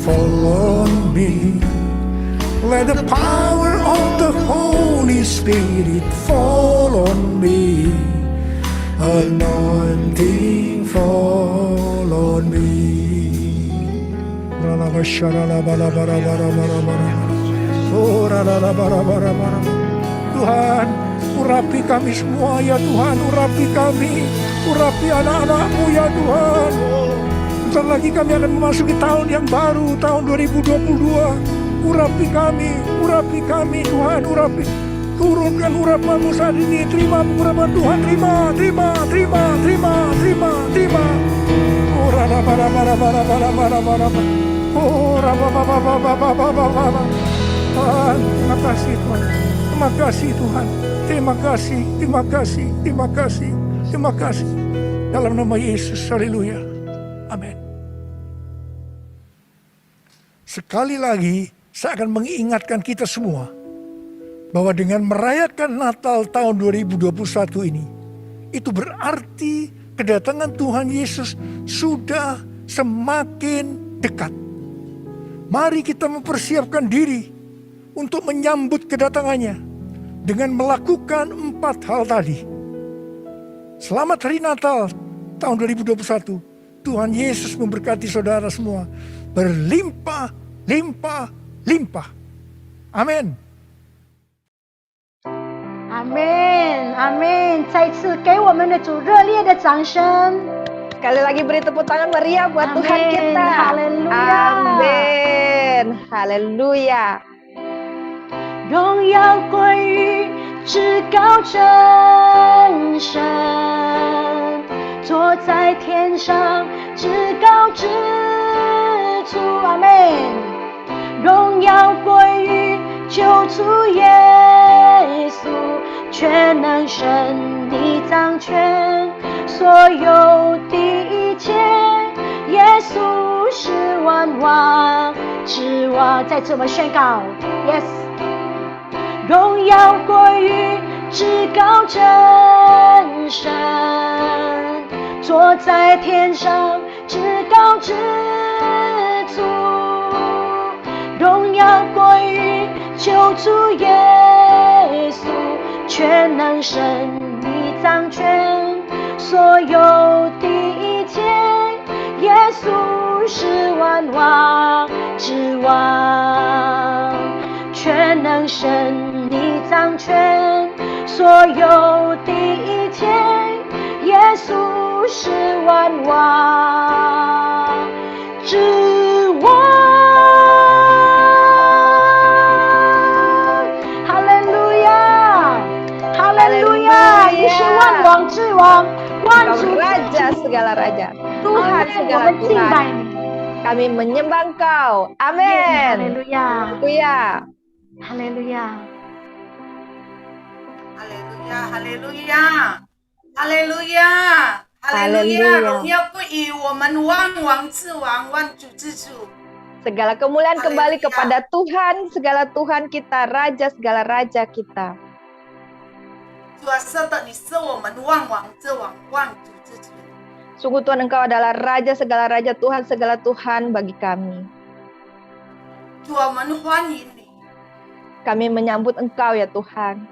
fall on me. Let the power of the Holy Spirit fall on me, anointing fall on me. Tuhan, urapi kami semua ya Tuhan, urapi kami, urapi anak-anak-Mu ya Tuhan. Bentar lagi kami akan memasuki tahun yang baru, tahun 2022. Urapi kami Tuhan, urapi. Turunkan urapan-Mu saat ini, terima pengurapan Tuhan, terima. Oh, Tuhan, terima kasih Tuhan. Terima kasih Tuhan. Terima kasih. Dalam nama Yesus, haleluya. Amin. Sekali lagi, saya akan mengingatkan kita semua bahwa dengan merayakan Natal tahun 2021 ini, itu berarti kedatangan Tuhan Yesus sudah semakin dekat. Mari kita mempersiapkan diri untuk menyambut kedatangannya dengan melakukan 4 hal tadi. Selamat Hari Natal tahun 2021. Tuhan Yesus memberkati saudara semua berlimpah. Amin. 阿门！再次给我们的主热烈的掌声。 Sekali lagi beri tepuk tangan meriah buat Amin. Tuhan kita. Haleluya. Amin. Haleluya. 荣耀归于至高真神，坐在天上至高之处。阿门。荣耀归于救主耶稣，全能神你掌权所有的一切，耶稣是万王之王。再次我们宣告 ，Yes。 荣耀归于至高真神，坐在天上至高之处。荣耀归于救主耶稣，全能神你掌权所有的一切，耶稣是万王之王，全能神你掌权所有的一切，耶稣是万王之王。哈利路亚，哈利路亚，你是万王之王，万主 Raja segala raja, Tuhan 我 segala 们敬拜 Tuhan. 你。Kami menyembah Engkau. Amin. Haleluya. Haleluya. Haleluya. Haleluya, haleluya, haleluya, haleluya！ Haleluya. 荣耀归于我们万王之王、万主之主。 Segala kemuliaan kembali Haleluya. kepada Tuhan, segala Tuhan kita, Raja segala Raja kita. 主啊，是的，你是我们万王之王、万主之主。 Sungguh Tuhan Engkau adalah Raja segala Raja, Tuhan segala Tuhan bagi kami. 主啊，我们欢迎你， Kami menyambut Engkau ya Tuhan.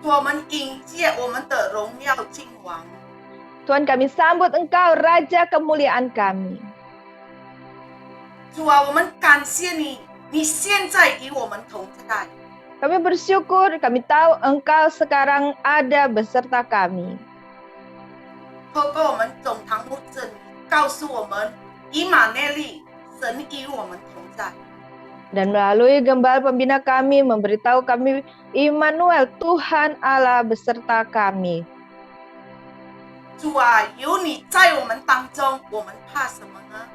主啊，我们迎接我们的荣耀君王。 Tuhan kami sambut Engkau, Raja kemuliaan kami. 主啊，我们感谢你，你现在与我们同在。 Kami bersyukur, kami tahu Engkau sekarang ada beserta kami. 透过我们总堂牧者，你告诉我们，以马内利，神与我们同在。 Dan melalui gembala pembina kami memberitahu kami Immanuel, Tuhan Allah beserta kami. 主啊，有你在我们当中，我们怕什么呢？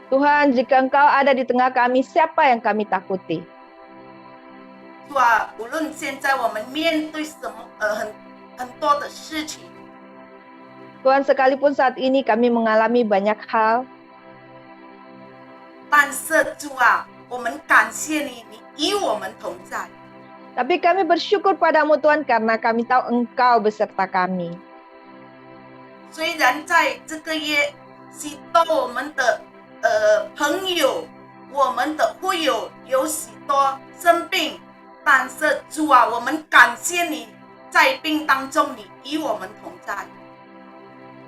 Tuhan, jika Engkau ada di tengah kami, siapa yang kami takuti? 主啊，无论现在我们面对什么很多的事情， Tuhan, sekalipun saat ini kami mengalami banyak hal, 但是主啊，我们感谢你，你与我们同在。 tapi kami bersyukur padamu Tuhan karena kami tahu Engkau beserta kami. 虽然在这个月，许多我们的朋友，我们的会友有许多生病，但是主啊，我们感谢你，在病当中你与我们同在。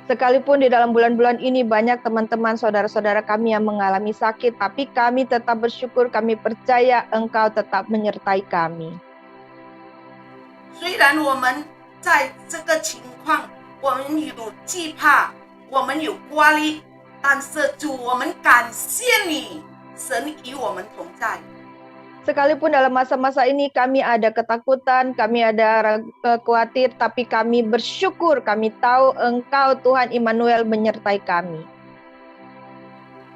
Sekalipun di dalam bulan-bulan ini banyak teman-teman saudara-saudara kami yang mengalami sakit, tapi kami tetap bersyukur, kami percaya Engkau tetap menyertai kami. 虽然我们在这个情况，我们有惧怕，我们有压力，但是主，我们感谢你，神与我们同在。 Sekalipun dalam masa-masa ini kami ada ketakutan, kami ada khawatir, tapi kami bersyukur, kami tahu Engkau Tuhan Immanuel menyertai kami.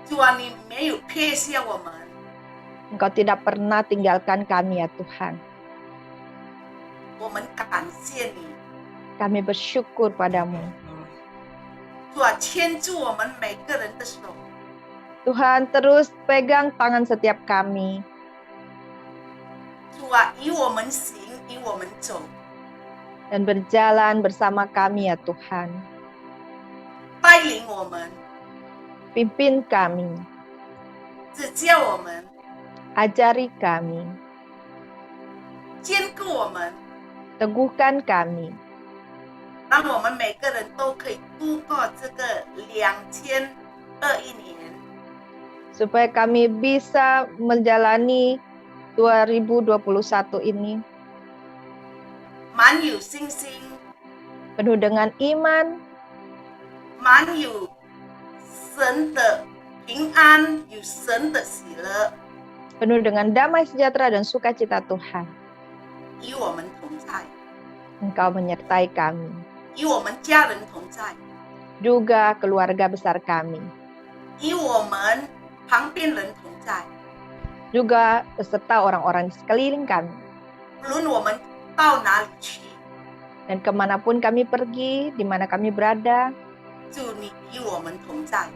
主啊，你没有撇下我们， Engkau tidak pernah tinggalkan kami ya Tuhan. 我们感谢你。 Kami bersyukur padamu. 主啊，牵住我们每个人的手， Tuhan terus pegang tangan setiap kami. 主啊，与我们行，与我们走， Dan berjalan bersama kami ya Tuhan. 带领我们， Pimpin kami, 指教我们， ajari kami, 坚固我们， teguhkan kami. 让我们每个人都可以度过这个2021年。 Supaya kami bisa menjalani 2021 ini 满有信心， penuh dengan iman, 满有神的平安，有神的喜乐， penuh dengan damai sejahtera dan sukacita Tuhan. 与我们同在， Engkau menyertai kami, 与我们家人同在， juga keluarga besar kami, 与我们旁边人同在。 juga beserta orang-orang di sekeliling kami. 无论我们到哪里去， Dan kemanapun kami pergi, di mana kami berada, 主你与我们同在。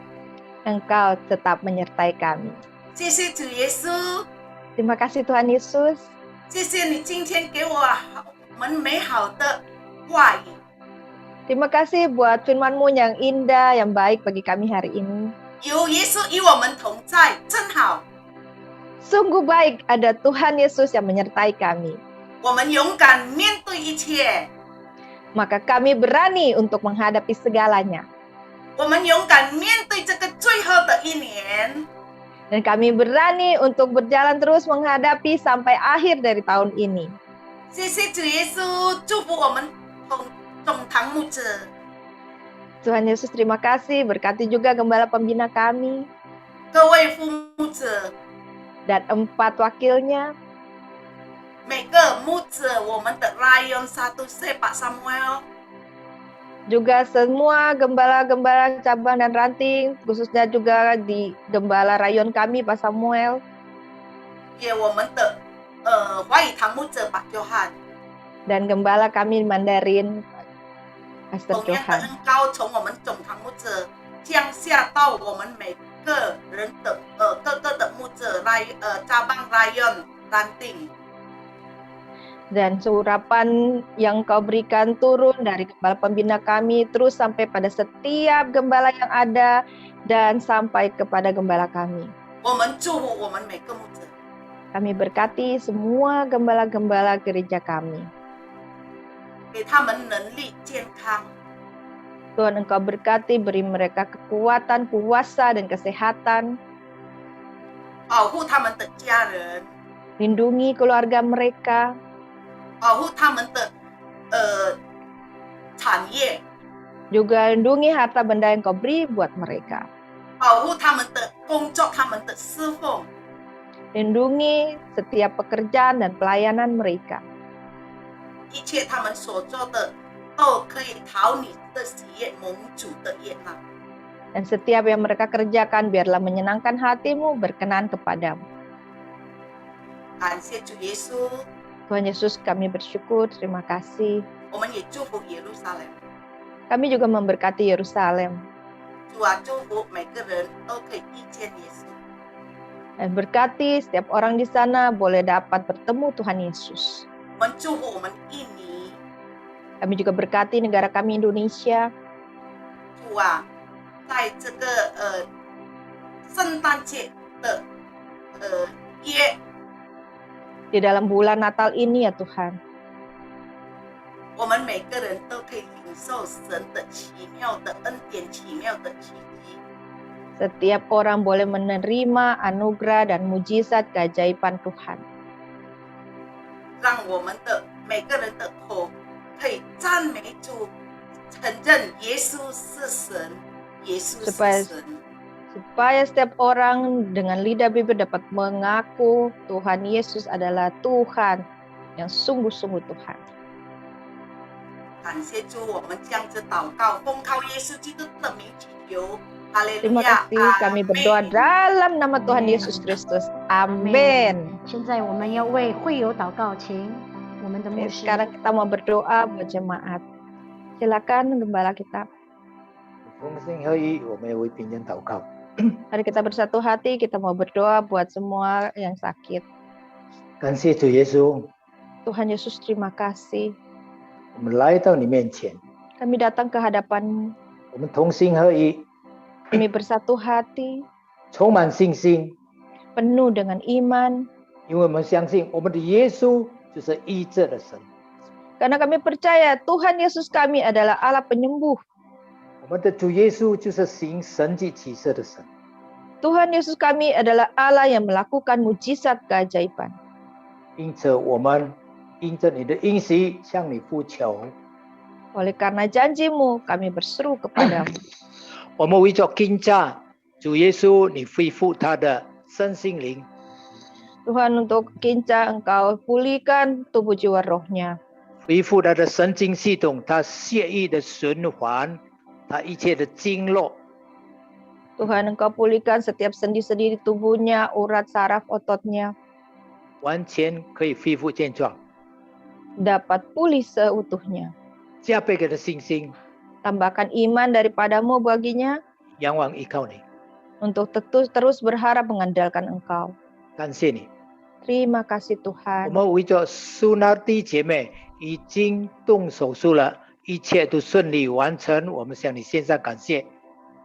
Engkau tetap menyertai kami. 谢谢主耶稣， Terima kasih Tuhan Yesus. 谢谢你今天给我们美好的话语。 Terima kasih buat firman-Mu yang indah, yang baik bagi kami hari ini. 有耶稣与我们同在，真好。 Sungguh baik ada Tuhan Yesus yang menyertai kami. 我们勇敢面对一切， Maka kami berani untuk menghadapi segalanya. 我们勇敢面对这个最后的一年。 Dan kami berani untuk berjalan terus menghadapi sampai akhir dari tahun ini. 谢谢主耶稣，祝福我们总堂牧者， Tuhan Yesus terima kasih, berkati juga gembala pembina kami 各位副牧者， dan 4 wakilnya, 每个牧者，我们的 Lion 1 Pak Samuel， Juga semua gembala-gembala cabang dan ranting, khususnya juga di gembala rayon kami Pak Samuel, 也我们的华语堂牧者把约翰， dan gembala kami Mandarin Pastor 同样的 Johan. 恩高从我们总堂牧者降下到我们每个人的各个的牧者cabang rayon ranting. Dan urapan yang kau berikan turun dari gembala pembina kami terus sampai pada setiap gembala yang ada dan sampai kepada gembala kami. 我们祝福我们每个牧者， Kami berkati semua gembala-gembala gereja kami. 给他们能力健康， Tuhan Engkau berkati, beri mereka kekuatan, kuasa, dan kesehatan. 保护他们的家人， Lindungi keluarga mereka, 保护他们的产业， juga lindungi harta benda yang kau beri buat mereka. 保护他们的工作，他们的侍奉， Lindungi setiap pekerjaan dan pelayanan mereka. 一切他们所做的都可以讨你的喜悦，蒙主的悦纳。 Dan setiap yang mereka kerjakan biarlah menyenangkan hatimu, berkenan kepadamu. 感谢主耶稣， Tuhan Yesus, kami bersyukur, terima kasih. 我们也祝福耶路撒冷。 Kami juga memberkati Yerusalem 主啊，祝福每个人都可以遇见耶稣。 dan berkati setiap orang di sana boleh dapat bertemu Tuhan Yesus. 我们祝福我们印尼， Kami juga berkati negara kami Indonesia. 主啊，在这个圣诞节的夜， Di dalam bulan Natal ini ya Tuhan, 我们每个人都可以领受神的奇妙的恩典、奇妙的奇迹。 setiap orang boleh menerima anugerah dan mujizat keajaiban Tuhan. 让我们的每个人的口可以赞美主，承认耶稣是神，耶稣是 Supaya- 神。 Supaya setiap orang dengan lidah bibir dapat mengaku Tuhan Yesus adalah Tuhan yang sungguh-sungguh Tuhan. 感谢主，我们这样子祷告，奉靠耶稣基督的名祈求，哈利路 Terima 亚， kasih, kami berdoa 阿门。 dalam nama Tuhan Yesus Kristus. Amin. 现在我们要为会友祷告，请我们的牧 Oke, 师。 sekarang kita mau berdoa buat jemaat. Silakan gembala kita. 同心合一，我们也为病人祷告。 Mari kita bersatu hati, kita mau berdoa buat semua yang sakit. 感谢主耶稣， Tuhan Yesus, terima kasih. 我们来到你面前， Kami datang ke hadapan-Mu. 我们同心合一， Kami bersatu hati, 充满信心， penuh dengan iman. 因为我们相信我们的耶稣就是医治的神， Karena kami percaya Tuhan Yesus kami adalah Allah penyembuh. 我们的主耶稣就是行神迹奇事的神。 Tuhan Yesus kami adalah Allah yang melakukan mujizat keajaiban. 因此，我们因着你的应许向你呼求， Oleh karena janji-Mu, kami berseru kepadamu. 我们为着金家主耶稣，你恢复他的身心灵， Tuhan, untuk Kinca Engkau pulihkan tubuh jiwa rohnya. 恢复他的神经系统，他血液的循环，他一切的经络。 Tuhan, Engkau pulihkan setiap sendi-sendi di tubuhnya, urat, saraf, ototnya. 完全可以恢复健壮， Dapat pulih seutuhnya. 加倍给他信心， Tambahkan iman daripadamu baginya 仰望依靠你。 untuk terus berharap mengandalkan Engkau. 感谢你， Terima kasih 我 Tuhan. 们为着苏娜弟姐妹已经动手术了，一切都顺利完成，我们向你献上感谢。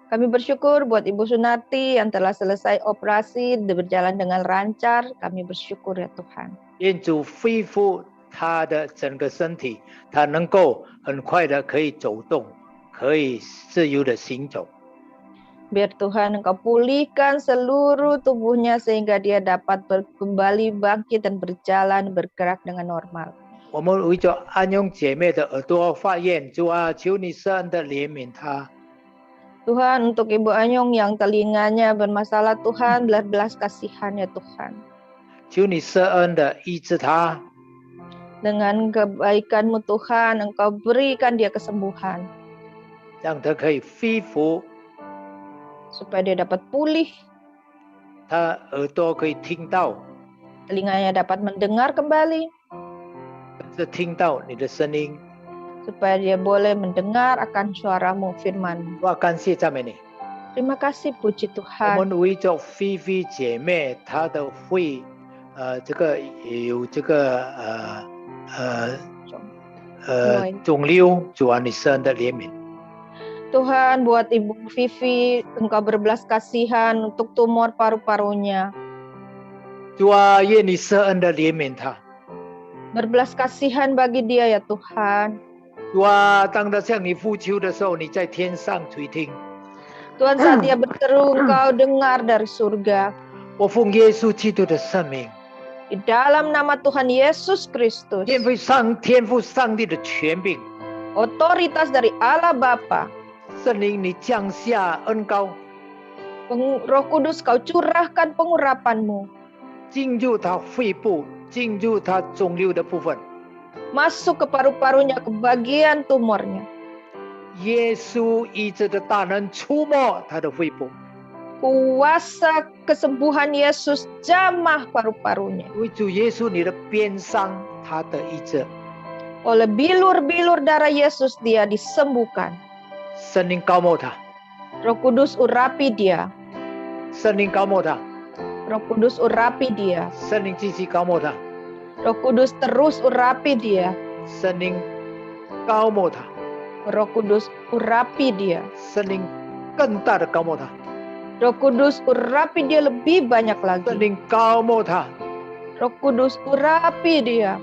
Kami bersyukur buat Ibu Sunarti yang telah selesai operasi berjalan dengan lancar. Kami bersyukur ya Tuhan. 愿主恢复她的整个身体，她能够很快的可以走动，可以自由的行走。 Biar Tuhan Engkau pulihkan seluruh tubuhnya sehingga dia dapat kembali bangkit dan berjalan bergerak dengan normal. 我们为着安永姐妹的耳朵发炎，主啊，求你施恩的怜悯她。 Tuhan, untuk Ibu Anyong yang telinganya bermasalah, Tuhan belas kasihan ya Tuhan. 求你施恩的医治她， Dengan kebaikan-Mu Tuhan, Engkau berikan dia kesembuhan. 让他可以恢复， supaya dia dapat pulih, 他耳朵可以听到， telinganya dapat mendengar kembali, 是听到你的声音。 supaya dia boleh mendengar akan suaramu, firman. 我感谢赞美你。 Terima kasih, puji 我 Tuhan. 们为着菲菲姐妹她的肺，这个有这个肿瘤，主啊，你施恩的怜悯。 Tuhan, buat Ibu Vivi, Engkau berbelas kasihan untuk tumor paru-parunya. 主啊，愿你施恩的怜悯她。 Berbelas kasihan bagi dia ya Tuhan. 主啊，当他向你呼求的时候，你在天上垂听。 Tuhan, saat dia berseru, Engkau dengar dari surga. 我奉耶稣基督的圣名， Di dalam nama Tuhan Yesus Kristus, 天父上帝的权柄， otoritas dari Allah Bapa, 圣灵你降下恩膏， Roh Kudus, Kau curahkan pengurapan-Mu, 进入他肺部，进入他肿瘤的部分。 masuk ke paru-parunya, ke bagian tumornya. 耶稣医治的大能触摸他的肺部， Kuasa kesembuhan Yesus jamah paru-parunya. 为主耶稣你的鞭伤，他的医治。 Oleh bilur-bilur darah Yesus dia disembuhkan. 圣灵高抹他， Roh Kudus urapi dia. 圣灵高抹他， Roh Kudus urapi dia. 圣灵继续高抹他， Roh Kudus terus urapi dia. 圣灵高抹他， Roh Kudus urapi dia. 圣灵更大的高抹他， Roh Kudus urapi dia lebih banyak 圣 lagi. 灵高抹他， Roh Kudus urapi dia.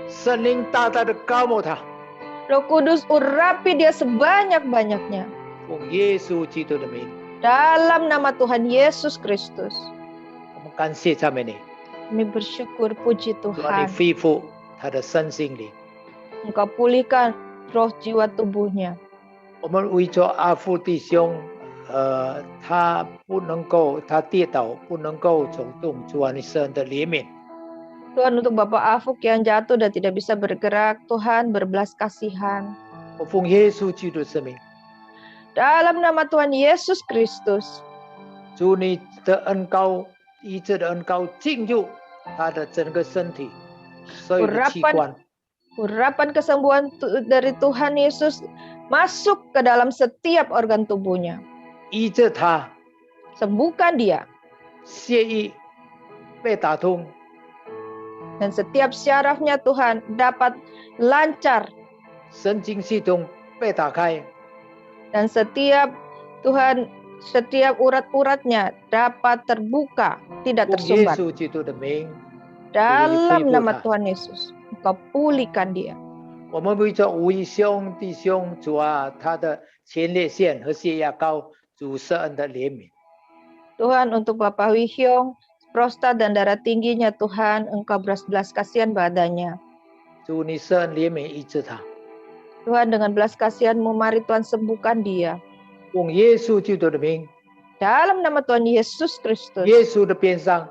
圣灵大大的高抹他。 Roh Kudus urapi dia sebanyak-banyaknya. 奉耶稣基督的名， Dalam nama Tuhan Yesus Kristus. 我们感谢赞美你， Kami bersyukur, puji 主啊，你 Tuhan. 恢复他的身心灵。 Engkau pulihkan roh jiwa tubuhnya. 我们为着阿父弟兄，他不能够，他跌倒不能够走动，主啊，你施恩的怜悯。 Tuhan, untuk Bapak Afuk yang jatuh dan tidak bisa bergerak, Tuhan berbelas kasihan. 我奉耶稣基督的圣名， Dalam nama Tuhan Yesus Kristus, 主你的恩膏，医治的恩膏进入他的整个身体，所有的器官。 urapan kesembuhan dari Tuhan Yesus masuk ke dalam setiap organ tubuhnya. 医治他， Sembuhkan dia. 血液被打通， Dan setiap syarafnya Tuhan dapat lancar. 神经系统被打开， Dan setiap urat-uratnya dapat terbuka, tidak 奉耶 tersumbat. 稣基督的名， Dalam nama Tuhan. Tuhan Yesus, Engkau pulihkan dia. 我们为着吴义兄弟兄，主啊，他的前列腺和血压高，主施恩的怜悯。 Tuhan, untuk Bapak Wihyong, prostat dan darah tingginya Tuhan, Engkau belas kasihan badannya. 主，你施恩怜悯医治他。 Tuhan, dengan belas kasihan-Mu, mari Tuhan sembuhkan dia. 奉耶稣基督的名， Dalam nama Tuhan Yesus Kristus, 耶稣的鞭伤，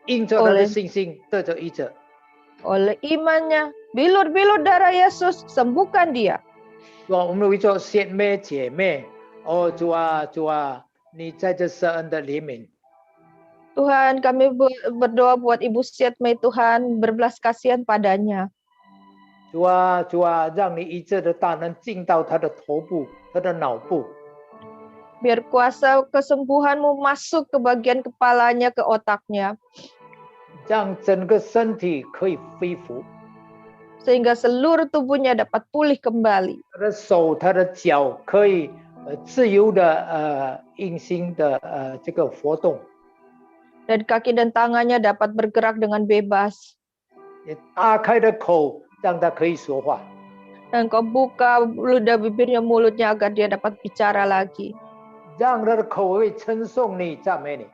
因着他的 Oleh 信心得着医治。 oleh imannya, bilur-bilur darah Yesus, sembuhkan dia. 主啊，我们为着姐妹，哦，主啊，主啊，你在这施恩的怜悯。 Tuhan, kami berdoa buat Ibu Siatmei, Tuhan, berbelas kasihan padanya. 主啊，主啊，让你医治的大能进到他的头部、他的脑部。 Biar kuasa kesembuhan-Mu masuk ke bagian kepalanya, ke otaknya. 让整个身体可以恢复， Sehingga seluruh tubuhnya dapat pulih kembali. 他的手、他的脚可以自由的运行的这个活动， Dan kaki dan tangannya dapat bergerak dengan bebas. 也打开的口让他可以说话。 Dan Kau buka ludah bibirnya, mulutnya agar dia dapat bicara lagi. 让他的口会称颂你、赞美你。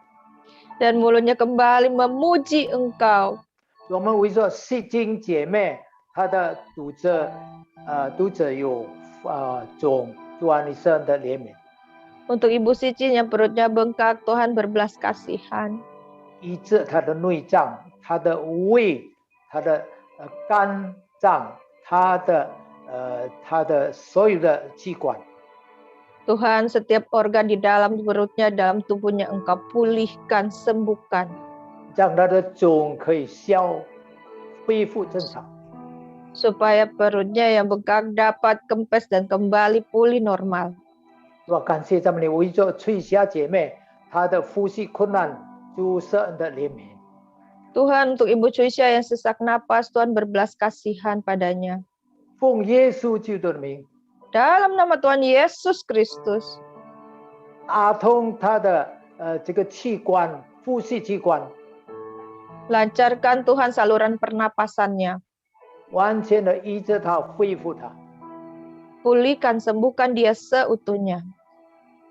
Dan mulutnya kembali memuji Engkau. 我们为着细晶姐妹，她的肚子有肿，主啊，你施恩的怜悯， Untuk Ibu Sicin yang perutnya bengkak, Tuhan berbelas kasihan. 医治她的内脏、她的胃、她的肝脏、她的所有的器官。Tuhan, setiap organ di dalam perutnya, dalam tubuhnya Engkau pulihkan, sembuhkan. 让他的肿可以恢复正常。 Supaya perutnya yang bengkak dapat kempes dan kembali pulih normal. 我感谢赞美你，为着翠霞姐妹她的呼吸困难，主施恩的怜悯。 Tuhan, untuk Ibu Cuisya yang sesak napas, Tuhan berbelas kasihan padanya. 奉耶稣基督的名， Dalam nama Tuhan Yesus Kristus, 打通她的这个器官，呼吸器官， lancarkan Tuhan saluran pernapasannya. 完全的医治她，恢复她。 Pulihkan, sembuhkan dia seutuhnya.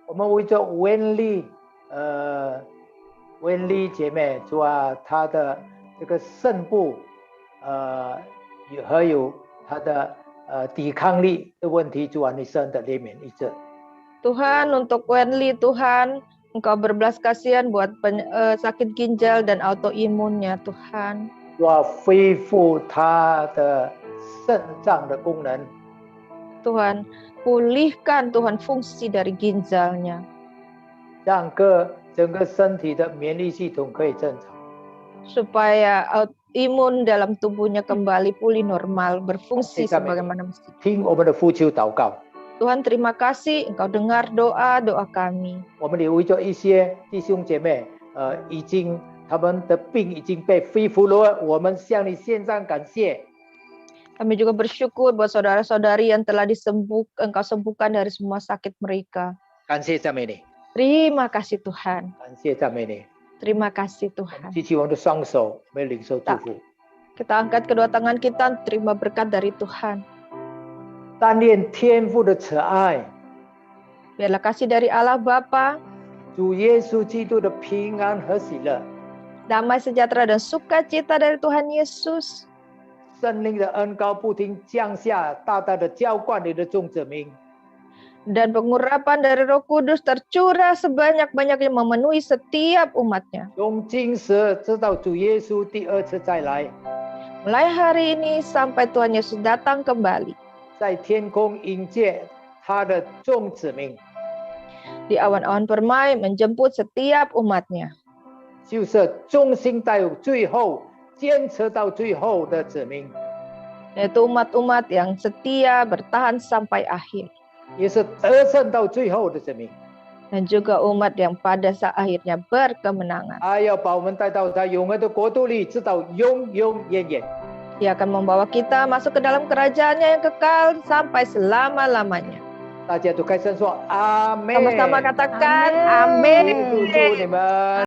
我们为着温丽姐妹，主啊，她的这个肾部，还有她的抵抗力的问题，主啊，你施恩的怜悯医治。 Tuhan, untuk Wenli, Tuhan, Engkau berbelas kasihan buat sakit ginjal dan autoimunnya, Tuhan. 主啊，恢复她的肾脏的功能。 Tuhan, pulihkan Tuhan fungsi dari ginjalnya. 让整个身体的免疫系统可以正常。 Supaya imun dalam tubuhnya kembali pulih normal, berfungsi sebagaimana mestinya. 听我们的呼求祷告， Tuhan, terima kasih Engkau dengar doa-doa kami. 我们也为着一些弟兄姐妹，他们的病已经被恢复了，我们向你献上感谢。 Kami juga bersyukur buat saudara-saudari yang telah Engkau sembuhkan dari semua sakit mereka. 感谢赞美你， Terima kasih Tuhan. 感谢赞美你。 Terima kasih Tuhan. 举起我们的双手，我们领受祝福。 Kita angkat kedua tangan kita, terima berkat dari Tuhan. 但愿天父的慈爱， Biarlah kasih dari Allah Bapa, 主耶稣基督的平安和喜乐， damai sejahtera dan sukacita dari Tuhan Yesus, 圣灵的恩膏不停降下，大大的浇灌你的众子民。 dan pengurapan dari Roh Kudus tercurah sebanyak-banyaknya memenuhi setiap umatnya. 从今时直到主耶稣第二次再来， Mulai hari ini sampai Tuhan Yesus datang kembali, 在天空迎接他的众子民， di awan-awan permai menjemput setiap umatnya. 就是忠心到最后、坚持到最后的子民， Yaitu umat-umat yang setia bertahan sampai akhir. 也是得胜到最后的子民。 Dan juga umat yang pada saat akhirnya berkemenangan. 他要把我们带到他永恒的国度里，直到永永远远。 Dia akan membawa kita masuk ke dalam kerajaannya yang kekal sampai selama-lamanya. 大家都开声说阿门。 Sama-sama katakan Amin. amin. 祝福你们。